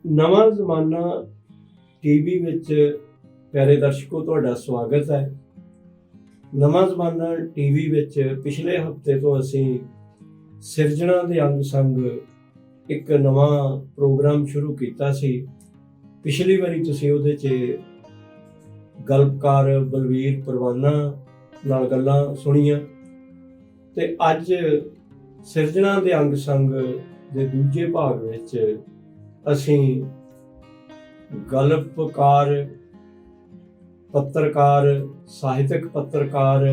ਨਵਾਂ ਜ਼ਮਾਨਾ ਟੀਵੀ ਵਿੱਚ ਪਿਆਰੇ ਦਰਸ਼ਕੋ ਤੁਹਾਡਾ ਸਵਾਗਤ ਹੈ। ਨਵਾਂ ਜ਼ਮਾਨਾ ਟੀਵੀ ਵਿੱਚ ਪਿਛਲੇ ਹਫ਼ਤੇ ਤੋਂ ਅਸੀਂ ਸਿਰਜਣਾ ਦੇ ਅੰਗ ਸੰਗ ਇੱਕ ਨਵਾਂ ਪ੍ਰੋਗਰਾਮ ਸ਼ੁਰੂ ਕੀਤਾ ਸੀ। ਪਿਛਲੀ ਵਾਰੀ ਤੁਸੀਂ ਉਹਦੇ 'ਚ ਗਲਪਕਾਰ ਬਲਵੀਰ ਪਰਵਾਨਾ ਨਾਲ ਗੱਲਾਂ ਸੁਣੀਆਂ ਤੇ ਅੱਜ ਸਿਰਜਣਾ ਦੇ ਅੰਗ ਸੰਗ ਦੇ ਦੂਜੇ ਭਾਗ ਵਿੱਚ ਅਸੀਂ ਗਲਪਕਾਰ, ਪੱਤਰਕਾਰ, ਸਾਹਿਤਕ ਪੱਤਰਕਾਰ,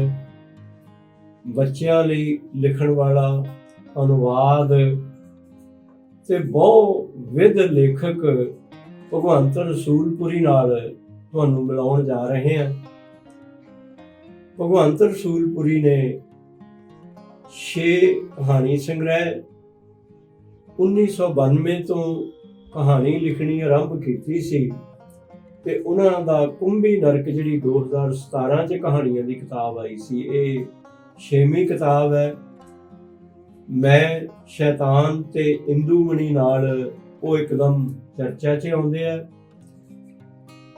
ਬੱਚਿਆਂ ਲਈ ਲਿਖਣ ਵਾਲਾ, ਅਨੁਵਾਦ ਤੇ ਬਹੁ ਵਿਧ ਲੇਖਕ ਭਗਵੰਤ ਰਸੂਲਪੁਰੀ ਨਾਲ ਤੁਹਾਨੂੰ ਮਿਲਾਉਣ ਜਾ ਰਹੇ ਹਾਂ। ਭਗਵੰਤ ਰਸੂਲਪੁਰੀ ਨੇ 6 ਕਹਾਣੀ ਸੰਗ੍ਰਹਿ 1992 ਤੋਂ ਕਹਾਣੀ ਲਿਖਣੀ ਆਰੰਭ ਕੀਤੀ ਸੀ ਤੇ ਉਹਨਾਂ ਦਾ ਕੁੰਭੀ ਨਰਕ ਜਿਹੜੀ 2017 ਚ ਕਹਾਣੀਆਂ ਦੀ ਕਿਤਾਬ ਆਈ ਸੀ, ਇਹ 6ਵੀਂ ਕਿਤਾਬ ਹੈ। ਮੈਂ, ਸ਼ੈਤਾਨ ਤੇ ਇੰਦੂਮਣੀ ਨਾਲ ਉਹ ਇੱਕਦਮ ਚਰਚਾ 'ਚ ਆਉਂਦੇ ਆ।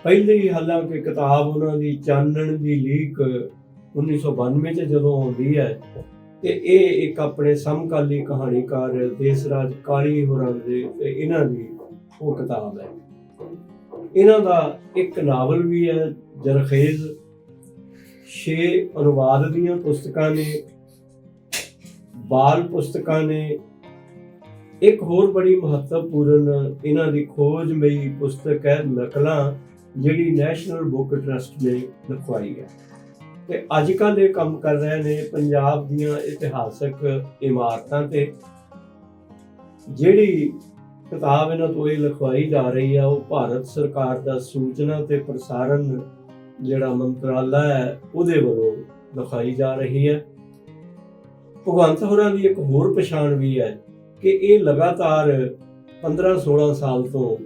ਪਹਿਲੀ ਹਾਲਾਂਕਿ ਕਿਤਾਬ ਉਹਨਾਂ ਦੀ ਚਾਨਣ ਦੀ ਲੀਕ 1992 ਚ ਜਦੋਂ ਆਉਂਦੀ ਹੈ ਤੇ ਇਹ ਇੱਕ ਆਪਣੇ ਸਮਕਾਲੀ ਕਹਾਣੀਕਾਰ ਦੇਸਰਾਜ ਕਾਲੀ ਹੋਰਾਂ ਦੇ ਤੇ ਇਹਨਾਂ ਦੀ ਉਹ ਕਿਤਾਬ ਹੈ। ਇਹਨਾਂ ਦਾ ਇੱਕ ਨਾਵਲ ਵੀ ਹੈ ਜਰਖੇਜ਼, 6 ਅਨੁਵਾਦ ਦੀਆਂ ਪੁਸਤਕਾਂ ਨੇ, ਬਾਲ ਪੁਸਤਕਾਂ ਨੇ। ਇੱਕ ਹੋਰ ਬੜੀ ਮਹੱਤਵਪੂਰਨ ਇਹਨਾਂ ਦੀ ਖੋਜਮਈ ਪੁਸਤਕ ਹੈ ਨਕਲਾਂ, ਜਿਹੜੀ ਨੈਸ਼ਨਲ ਬੁੱਕ ਟਰਸਟ ਨੇ ਲਿਖਵਾਈ ਹੈ ਤੇ ਅੱਜ ਕੱਲ੍ਹ ਇਹ ਕੰਮ ਕਰ ਰਹੇ ਨੇ ਪੰਜਾਬ ਦੀਆਂ ਇਤਿਹਾਸਕ ਇਮਾਰਤਾਂ ਤੇ। ਜਿਹੜੀ ਕਿਤਾਬ ਇਹਨਾਂ ਤੋਂ ਇਹ ਲਿਖਵਾਈ ਜਾ ਰਹੀ ਆ ਉਹ ਭਾਰਤ ਸਰਕਾਰ ਦਾ ਸੂਚਨਾ ਤੇ ਪ੍ਰਸਾਰਣ ਜਿਹੜਾ ਮੰਤਰਾਲਾ ਹੈ ਉਹਦੇ ਵੱਲੋਂ ਲਿਖਾਈ ਜਾ ਰਹੀ ਹੈ। ਭਗਵੰਤ ਹੋਰਾਂ ਦੀ ਇੱਕ ਹੋਰ ਪਛਾਣ ਵੀ ਹੈ ਕਿ ਇਹ ਲਗਾਤਾਰ 15-16 ਸਾਲ ਤੋਂ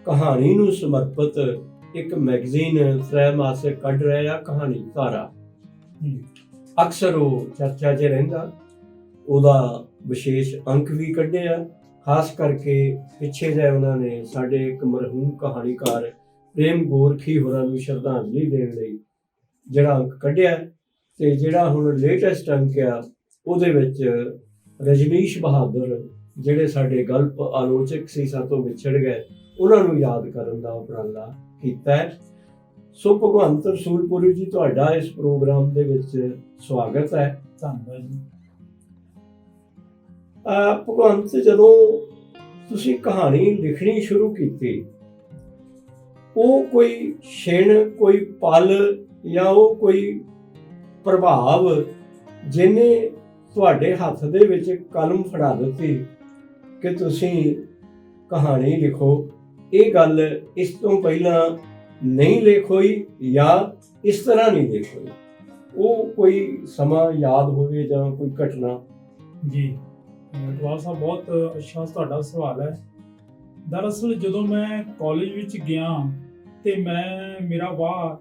ਕਹਾਣੀ ਨੂੰ ਸਮਰਪਿਤ ਇੱਕ ਮੈਗਜ਼ੀਨ ਤ੍ਰੈਮਾਸਿਕ ਕੱਢ ਰਹੇ ਆ, ਕਹਾਣੀ ਧਾਰਾ। ਅਕਸਰ ਉਹ ਚਰਚਾ 'ਚ ਰਹਿੰਦਾ, ਉਹਦਾ ਵਿਸ਼ੇਸ਼ ਅੰਕ ਵੀ ਕੱਢਿਆ। ਖਾਸ ਕਰਕੇ ਪਿੱਛੇ ਜਿਹੇ ਉਹਨਾਂ ਨੇ ਸਾਡੇ ਇੱਕ ਮਰਹੂਮ ਕਹਾਣੀਕਾਰ ਪ੍ਰੇਮ ਗੋਰਖੀ ਹੋਰਾਂ ਨੂੰ ਸ਼ਰਧਾਂਜਲੀ ਦੇਣ ਲਈ ਜਿਹੜਾ ਅੰਕ ਕੱਢਿਆ ਤੇ ਜਿਹੜਾ ਹੁਣ ਲੇਟੈਸਟ ਅੰਕ ਆ ਉਹਦੇ ਵਿੱਚ ਰਜਨੀਸ਼ ਬਹਾਦਰ ਜਿਹੜੇ ਸਾਡੇ ਗਲਪ ਆਲੋਚਕ ਸੀ, ਸਾਤੋਂ ਵਿਛੜ ਗਏ, ਉਹਨਾਂ ਨੂੰ ਯਾਦ ਕਰਨ ਦਾ ਉਪਰਾਲਾ ਕੀਤਾ ਹੈ। ਸੋ ਭਗਵੰਤ ਰਸੂਲਪੁਰੀ ਜੀ, ਤੁਹਾਡਾ ਇਸ ਪ੍ਰੋਗਰਾਮ ਦੇ ਵਿੱਚ ਸਵਾਗਤ ਹੈ। ਧੰਨਵਾਦ ਜੀ। ਭਗਵੰਤ, ਜਦੋਂ ਤੁਸੀਂ ਕਹਾਣੀ ਲਿਖਣੀ ਸ਼ੁਰੂ ਕੀਤੀ, ਉਹ ਕੋਈ ਛਿਣ, ਕੋਈ ਪਲ ਜਾਂ ਉਹ ਕੋਈ ਪ੍ਰਭਾਵ ਜਿਹਨੇ ਤੁਹਾਡੇ ਹੱਥ ਦੇ ਵਿੱਚ ਕਲਮ ਫੜਾ ਦਿੱਤੀ ਕਿ ਤੁਸੀਂ ਕਹਾਣੀ ਲਿਖੋ, ਇਹ ਗੱਲ ਇਸ ਤੋਂ ਪਹਿਲਾਂ ਨਹੀਂ ਲਿਖ ਹੋਈ ਜਾਂ ਇਸ ਤਰ੍ਹਾਂ ਨਹੀਂ ਲਿਖ ਹੋਈ? ਉਹ ਕੋਈ ਸਮਾਂ ਯਾਦ ਹੋਵੇ ਜਾਂ ਕੋਈ ਘਟਨਾ? ਜੀ ਡਵਾਲ ਸਾਹਿਬ, ਬਹੁਤ ਅੱਛਾ ਤੁਹਾਡਾ ਸਵਾਲ ਹੈ। ਦਰਅਸਲ ਜਦੋਂ ਮੈਂ ਕਾਲਜ ਵਿੱਚ ਗਿਆ ਤੇ ਮੇਰਾ ਵਾਹ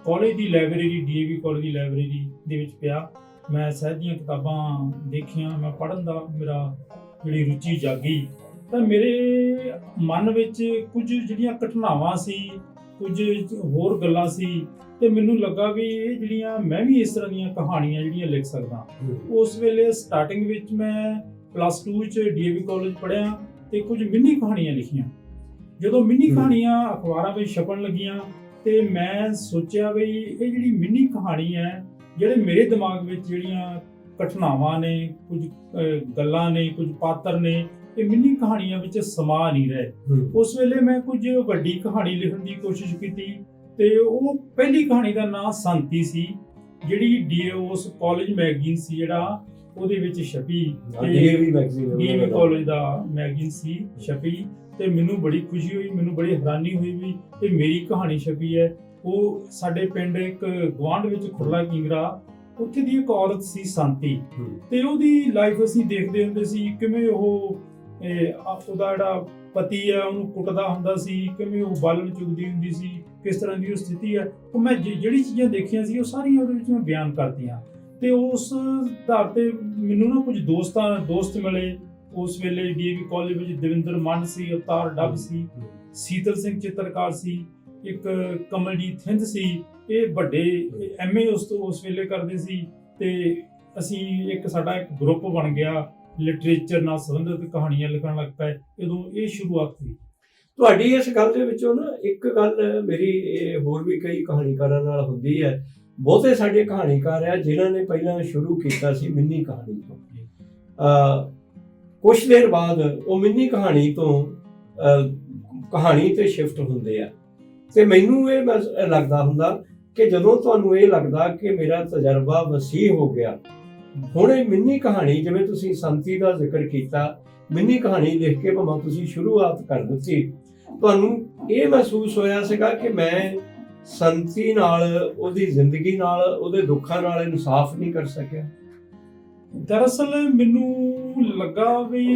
ਕਾਲਜ ਦੀ ਲਾਇਬ੍ਰੇਰੀ, ਡੀਏਵੀ ਕਾਲਜ ਦੀ ਲਾਇਬ੍ਰੇਰੀ ਦੇ ਵਿੱਚ ਪਿਆ। ਮੈਂ ਸਾਹਿਤ ਦੀਆਂ ਕਿਤਾਬਾਂ ਦੇਖੀਆਂ, ਮੈਂ ਪੜ੍ਹਨ ਦਾ ਮੇਰਾ ਜਿਹੜੀ ਰੁਚੀ ਜਾਗੀ ਤਾਂ ਮੇਰੇ ਮਨ ਵਿੱਚ ਕੁਝ ਜਿਹੜੀਆਂ ਘਟਨਾਵਾਂ ਸੀ, ਕੁਝ ਹੋਰ ਗੱਲਾਂ ਸੀ ਤੇ ਮੈਨੂੰ ਲੱਗਾ ਵੀ ਇਹ ਜਿਹੜੀਆਂ ਮੈਂ ਵੀ ਇਸ ਤਰ੍ਹਾਂ ਦੀਆਂ ਕਹਾਣੀਆਂ ਜਿਹੜੀਆਂ ਲਿਖ ਸਕਦਾ। ਉਸ ਵੇਲੇ ਸਟਾਰਟਿੰਗ ਵਿੱਚ ਮੈਂ +2 ਚ ਡੀਏਵੀ ਕਾਲਜ ਪੜ੍ਹਿਆ ਤੇ ਕੁਝ ਮਿੰਨੀ ਕਹਾਣੀਆਂ ਲਿਖੀਆਂ। ਜਦੋਂ ਮਿੰਨੀ ਕਹਾਣੀਆਂ ਅਖਬਾਰਾਂ ਵਿੱਚ ਛਪਣ ਲੱਗੀਆਂ ਤੇ ਮੈਂ ਸੋਚਿਆ ਵੀ ਇਹ ਜਿਹੜੀ ਮਿੰਨੀ ਕਹਾਣੀ ਹੈ, ਜਿਹੜੇ ਮੇਰੇ ਦਿਮਾਗ ਵਿੱਚ ਜਿਹੜੀਆਂ ਘਟਨਾਵਾਂ ਨੇ, ਕੁਝ ਗੱਲਾਂ ਨੇ, ਕੁਝ ਪਾਤਰ ਨੇ, ਇਹ ਮਿੰਨੀ ਕਹਾਣੀਆਂ ਵਿੱਚ ਸਮਾ ਨਹੀਂ ਰਹੇ। ਉਸ ਵੇਲੇ ਮੈਂ ਕੁਝ ਵੱਡੀ ਕਹਾਣੀ ਲਿਖਣ ਦੀ ਕੋਸ਼ਿਸ਼ ਕੀਤੀ ਤੇ ਉਹ ਪਹਿਲੀ ਕਹਾਣੀ ਦਾ ਨਾਂ ਸੰਤੀ ਸੀ, ਜਿਹੜੀ ਉਸ ਕਾਲਜ ਮੈਗਜ਼ੀਨ ਸੀ ਜਿਹੜਾ ਉਹਦੇ ਵਿੱਚ ਛਪੀ, ਡੀਏਵੀ ਕਾਲਜ ਦਾ ਮੈਗਜ਼ੀਨ ਸੀ, ਛਪੀ ਤੇ ਮੈਨੂੰ ਬੜੀ ਖੁਸ਼ੀ ਹੋਈ, ਮੈਨੂੰ ਬੜੀ ਹੈਰਾਨੀ ਹੋਈ ਵੀ ਇਹ ਮੇਰੀ ਕਹਾਣੀ ਛਪੀ ਹੈ। ਉਹ ਸਾਡੇ ਪਿੰਡ ਇੱਕ ਗੁਆਂਢ ਵਿੱਚ ਖੁਰਲਾ ਕਿੰਗਰਾ, ਉੱਥੇ ਦੀ ਇੱਕ ਔਰਤ ਸੀ ਸੰਤੀ ਤੇ ਉਹਦੀ ਲਾਈਫ ਅਸੀਂ ਦੇਖਦੇ ਹੁੰਦੇ ਸੀ, ਕਿਵੇਂ ਉਹਦਾ ਜਿਹੜਾ ਪਤੀ ਹੈ ਉਹਨੂੰ ਕੁੱਟਦਾ ਹੁੰਦਾ ਸੀ, ਕਿਵੇਂ ਉਹ ਬਾਲਣ ਚੁਗਦੀ ਹੁੰਦੀ ਸੀ, ਕਿਸ ਤਰ੍ਹਾਂ ਦੀ ਉਹ ਸਥਿਤੀ ਹੈ। ਉਹ ਮੈਂ ਜਿਹੜੀ ਚੀਜ਼ਾਂ ਦੇਖੀਆਂ ਸੀ ਉਹ ਸਾਰੀਆਂ ਉਹਦੇ ਵਿੱਚ ਮੈਂ ਬਿਆਨ ਕਰਤੀਆਂ ਤੇ ਉਸ ਆਧਾਰ ਤੇ ਮੈਨੂੰ ਨਾ ਕੁਝ ਦੋਸਤ ਮਿਲੇ ਉਸ ਵੇਲੇ ਡੀਏਵੀ ਕਾਲਜ ਵਿੱਚ ਦਵਿੰਦਰ ਮੰਨ ਸੀ, ਅਵਤਾਰ ਡੱਬ ਸੀ, ਸੀਤਲ ਸਿੰਘ ਚਿੱਤਰਕਾਰ ਸੀ, ਇੱਕ ਕਮਲਜੀਤ ਹਿੰਦ ਸੀ। ਇਹ ਵੱਡੇ ਐਮਏ ਉਸ ਵੇਲੇ ਕਰਦੇ ਸੀ। ਤੇ ਅਸੀਂ ਸਾਡਾ ਇੱਕ ਗਰੁੱਪ ਬਣ ਗਿਆ, ਲਿਟਰੇਚਰ ਨਾਲ ਸੰਬੰਧਿਤ ਕਹਾਣੀਆਂ ਲਿਖਣ ਲੱਗ ਪਏ। ਉਦੋਂ ਇਹ ਸ਼ੁਰੂਆਤ ਹੋਈ। ਤੁਹਾਡੀ ਇਸ ਗੱਲ ਦੇ ਵਿੱਚੋਂ ਨਾ ਇੱਕ ਗੱਲ ਮੇਰੀ ਹੋਰ ਵੀ ਕਈ ਕਹਾਣੀਕਾਰਾਂ ਨਾਲ ਹੁੰਦੀ ਹੈ। ਬਹੁਤੇ ਸਾਡੇ ਕਹਾਣੀਕਾਰ ਆ ਜਿਨ੍ਹਾਂ ਨੇ ਪਹਿਲਾਂ ਸ਼ੁਰੂ ਕੀਤਾ ਸੀ ਮਿੰਨੀ ਕਹਾਣੀ ਤੋਂ, ਕੁਛ ਦੇਰ ਬਾਅਦ ਉਹ ਮਿੰਨੀ ਕਹਾਣੀ ਤੋਂ ਕਹਾਣੀ ਤੇ ਸ਼ਿਫਟ ਹੁੰਦੇ ਆ। ਤੇ ਮੈਨੂੰ ਇਹ ਲੱਗਦਾ ਹੁੰਦਾ ਕਿ ਜਦੋਂ ਤੁਹਾਨੂੰ ਇਹ ਲੱਗਦਾ ਕਿ ਮੇਰਾ ਤਜਰਬਾ ਵਸੀਹ ਹੋ ਗਿਆ, ਹੁਣ ਇਹ ਮਿੰਨੀ ਕਹਾਣੀ, ਜਿਵੇਂ ਤੁਸੀਂ ਸੰਤੀ ਦਾ ਜ਼ਿਕਰ ਕੀਤਾ, ਮਿੰਨੀ ਕਹਾਣੀ ਲਿਖ ਕੇ ਭਾਵੇਂ ਤੁਸੀਂ ਸ਼ੁਰੂਆਤ ਕਰ ਦਿੱਤੀ, ਤੁਹਾਨੂੰ ਇਹ ਮਹਿਸੂਸ ਹੋਇਆ ਸੀਗਾ ਕਿ ਮੈਂ ਸੰਤੀ ਨਾਲ, ਉਹਦੀ ਜ਼ਿੰਦਗੀ ਨਾਲ, ਉਹਦੇ ਦੁੱਖਾਂ ਨਾਲ ਇਨਸਾਫ ਨਹੀਂ ਕਰ ਸਕਿਆ? ਦਰਅਸਲ ਮੈਨੂੰ ਲੱਗਾ ਵੀ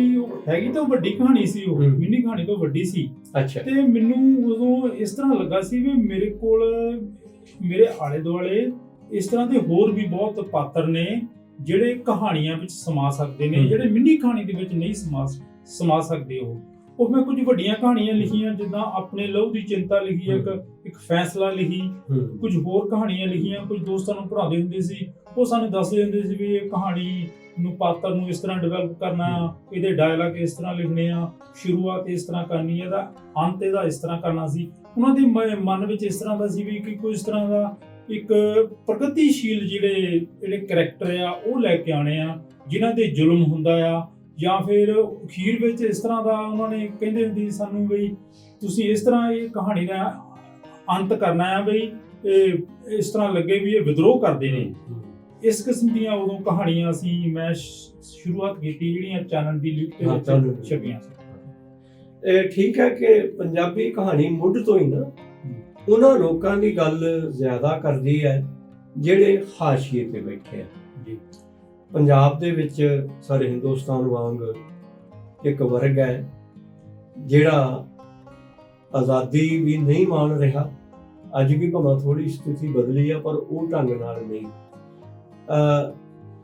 ਹੈਗੀ ਤਾਂ ਵੱਡੀ ਕਹਾਣੀ ਸੀ, ਉਹ ਮਿੰਨੀ ਕਹਾਣੀ ਤੋਂ ਵੱਡੀ ਸੀ। ਅੱਛਾ। ਤੇ ਮੈਨੂੰ ਉਦੋਂ ਇਸ ਤਰ੍ਹਾਂ ਲੱਗਾ ਸੀ ਵੀ ਮੇਰੇ ਕੋਲ, ਮੇਰੇ ਆਲੇ ਦੁਆਲੇ ਇਸ ਤਰ੍ਹਾਂ ਦੇ ਹੋਰ ਵੀ ਬਹੁਤ ਪਾਤਰ ਨੇ ਜਿਹੜੇ ਕਹਾਣੀਆਂ ਵਿੱਚ ਸਮਾ ਸਕਦੇ ਨੇ, ਜਿਹੜੇ ਮਿੰਨੀ ਕਹਾਣੀ ਦੇ ਵਿੱਚ ਨਹੀਂ ਸਮਾ ਸਕਦੇ। ਉਹ ਮੈਂ ਕੁਝ ਵੱਡੀਆਂ ਕਹਾਣੀਆਂ ਲਿਖੀਆਂ, ਜਿੱਦਾਂ ਆਪਣੇ ਲਹੂ ਦੀ ਚਿੰਤਾ ਲਿਖੀ, ਇੱਕ ਫੈਸਲਾ ਲਿਖੀ, ਕੁਝ ਹੋਰ ਕਹਾਣੀਆਂ ਲਿਖੀਆਂ। ਕੁਝ ਦੋਸਤਾਂ ਨੂੰ ਪੜ੍ਹਾਉਂਦੇ ਹੁੰਦੇ ਸੀ, ਉਹ ਸਾਨੂੰ ਦੱਸਦੇ ਹੁੰਦੇ ਸੀ ਵੀ ਇਹ ਕਹਾਣੀ ਨੂੰ, ਪਾਤਰ ਨੂੰ ਇਸ ਤਰ੍ਹਾਂ ਡਿਵੈਲਪ ਕਰਨਾ, ਇਹਦੇ ਡਾਇਲਾਗ ਇਸ ਤਰ੍ਹਾਂ ਲਿਖਣੇ ਆ, ਸ਼ੁਰੂਆਤ ਇਸ ਤਰ੍ਹਾਂ ਕਰਨੀ ਹੈ, ਇਹਦਾ ਅੰਤ ਇਹਦਾ ਇਸ ਤਰ੍ਹਾਂ ਕਰਨਾ ਸੀ। ਉਹਨਾਂ ਦੇ ਮਨ ਵਿੱਚ ਇਸ ਤਰ੍ਹਾਂ ਦਾ ਸੀ ਵੀ ਕਿ ਕੋਈ ਇਸ ਤਰ੍ਹਾਂ ਦਾ ਇੱਕ ਪ੍ਰਗਤੀਸ਼ੀਲ ਜਿਹੜੇ ਕਰੈਕਟਰ ਆ ਉਹ ਲੈ ਕੇ ਆਉਣੇ ਆ, ਜਿਨ੍ਹਾਂ ਤੇ ਜ਼ੁਲਮ ਹੁੰਦਾ ਆ, ਜਾਂ ਫਿਰ ਅਖੀਰ ਵਿੱਚ ਇਸ ਤਰ੍ਹਾਂ ਦਾ ਉਹਨਾਂ ਨੇ ਕਹਿੰਦੇ ਹੁੰਦੇ ਸਾਨੂੰ ਵੀ ਤੁਸੀਂ ਇਸ ਤਰ੍ਹਾਂ ਇਹ ਕਹਾਣੀ ਦਾ ਅੰਤ ਕਰਨਾ ਆ, ਬਈ ਇਸ ਤਰ੍ਹਾਂ ਲੱਗੇ ਵੀ ਇਹ ਵਿਦਰੋਹ ਕਰਦੇ ਨੇ। ਇਸ ਕਿਸਮ ਦੀਆਂ ਉਦੋਂ ਕਹਾਣੀਆਂ ਮੈਂ ਸ਼ੁਰੂਆਤ ਕੀਤੀ, ਜਿਹੜੀਆਂ ਚਾਨਣ ਦੀ ਲਿਖ ਦੇ ਵਿੱਚ ਛਪੀਆਂ ਸੀ। ਠੀਕ ਹੈ ਕਿ ਪੰਜਾਬੀ ਕਹਾਣੀ ਮੁੱਢ ਤੋਂ ਹੀ ਨਾ ਉਹਨਾਂ ਲੋਕਾਂ ਦੀ ਗੱਲ ਜ਼ਿਆਦਾ ਕਰਦੀ ਹੈ ਜਿਹੜੇ ਹਾਸ਼ੀਏ ਤੇ ਬੈਠੇ ਆ। ਪੰਜਾਬ ਦੇ ਵਿੱਚ ਸਾਰੇ ਹਿੰਦੁਸਤਾਨ ਵਾਂਗ ਇੱਕ ਵਰਗ ਹੈ ਜਿਹੜਾ ਆਜ਼ਾਦੀ ਵੀ ਨਹੀਂ ਮਾਣ ਰਿਹਾ। ਅੱਜ ਵੀ ਭਾਵੇਂ ਥੋੜੀ ਸਥਿਤੀ ਬਦਲੀ ਆ, ਪਰ ਉਹ ਢੰਗ ਨਾਲ ਨਹੀਂ।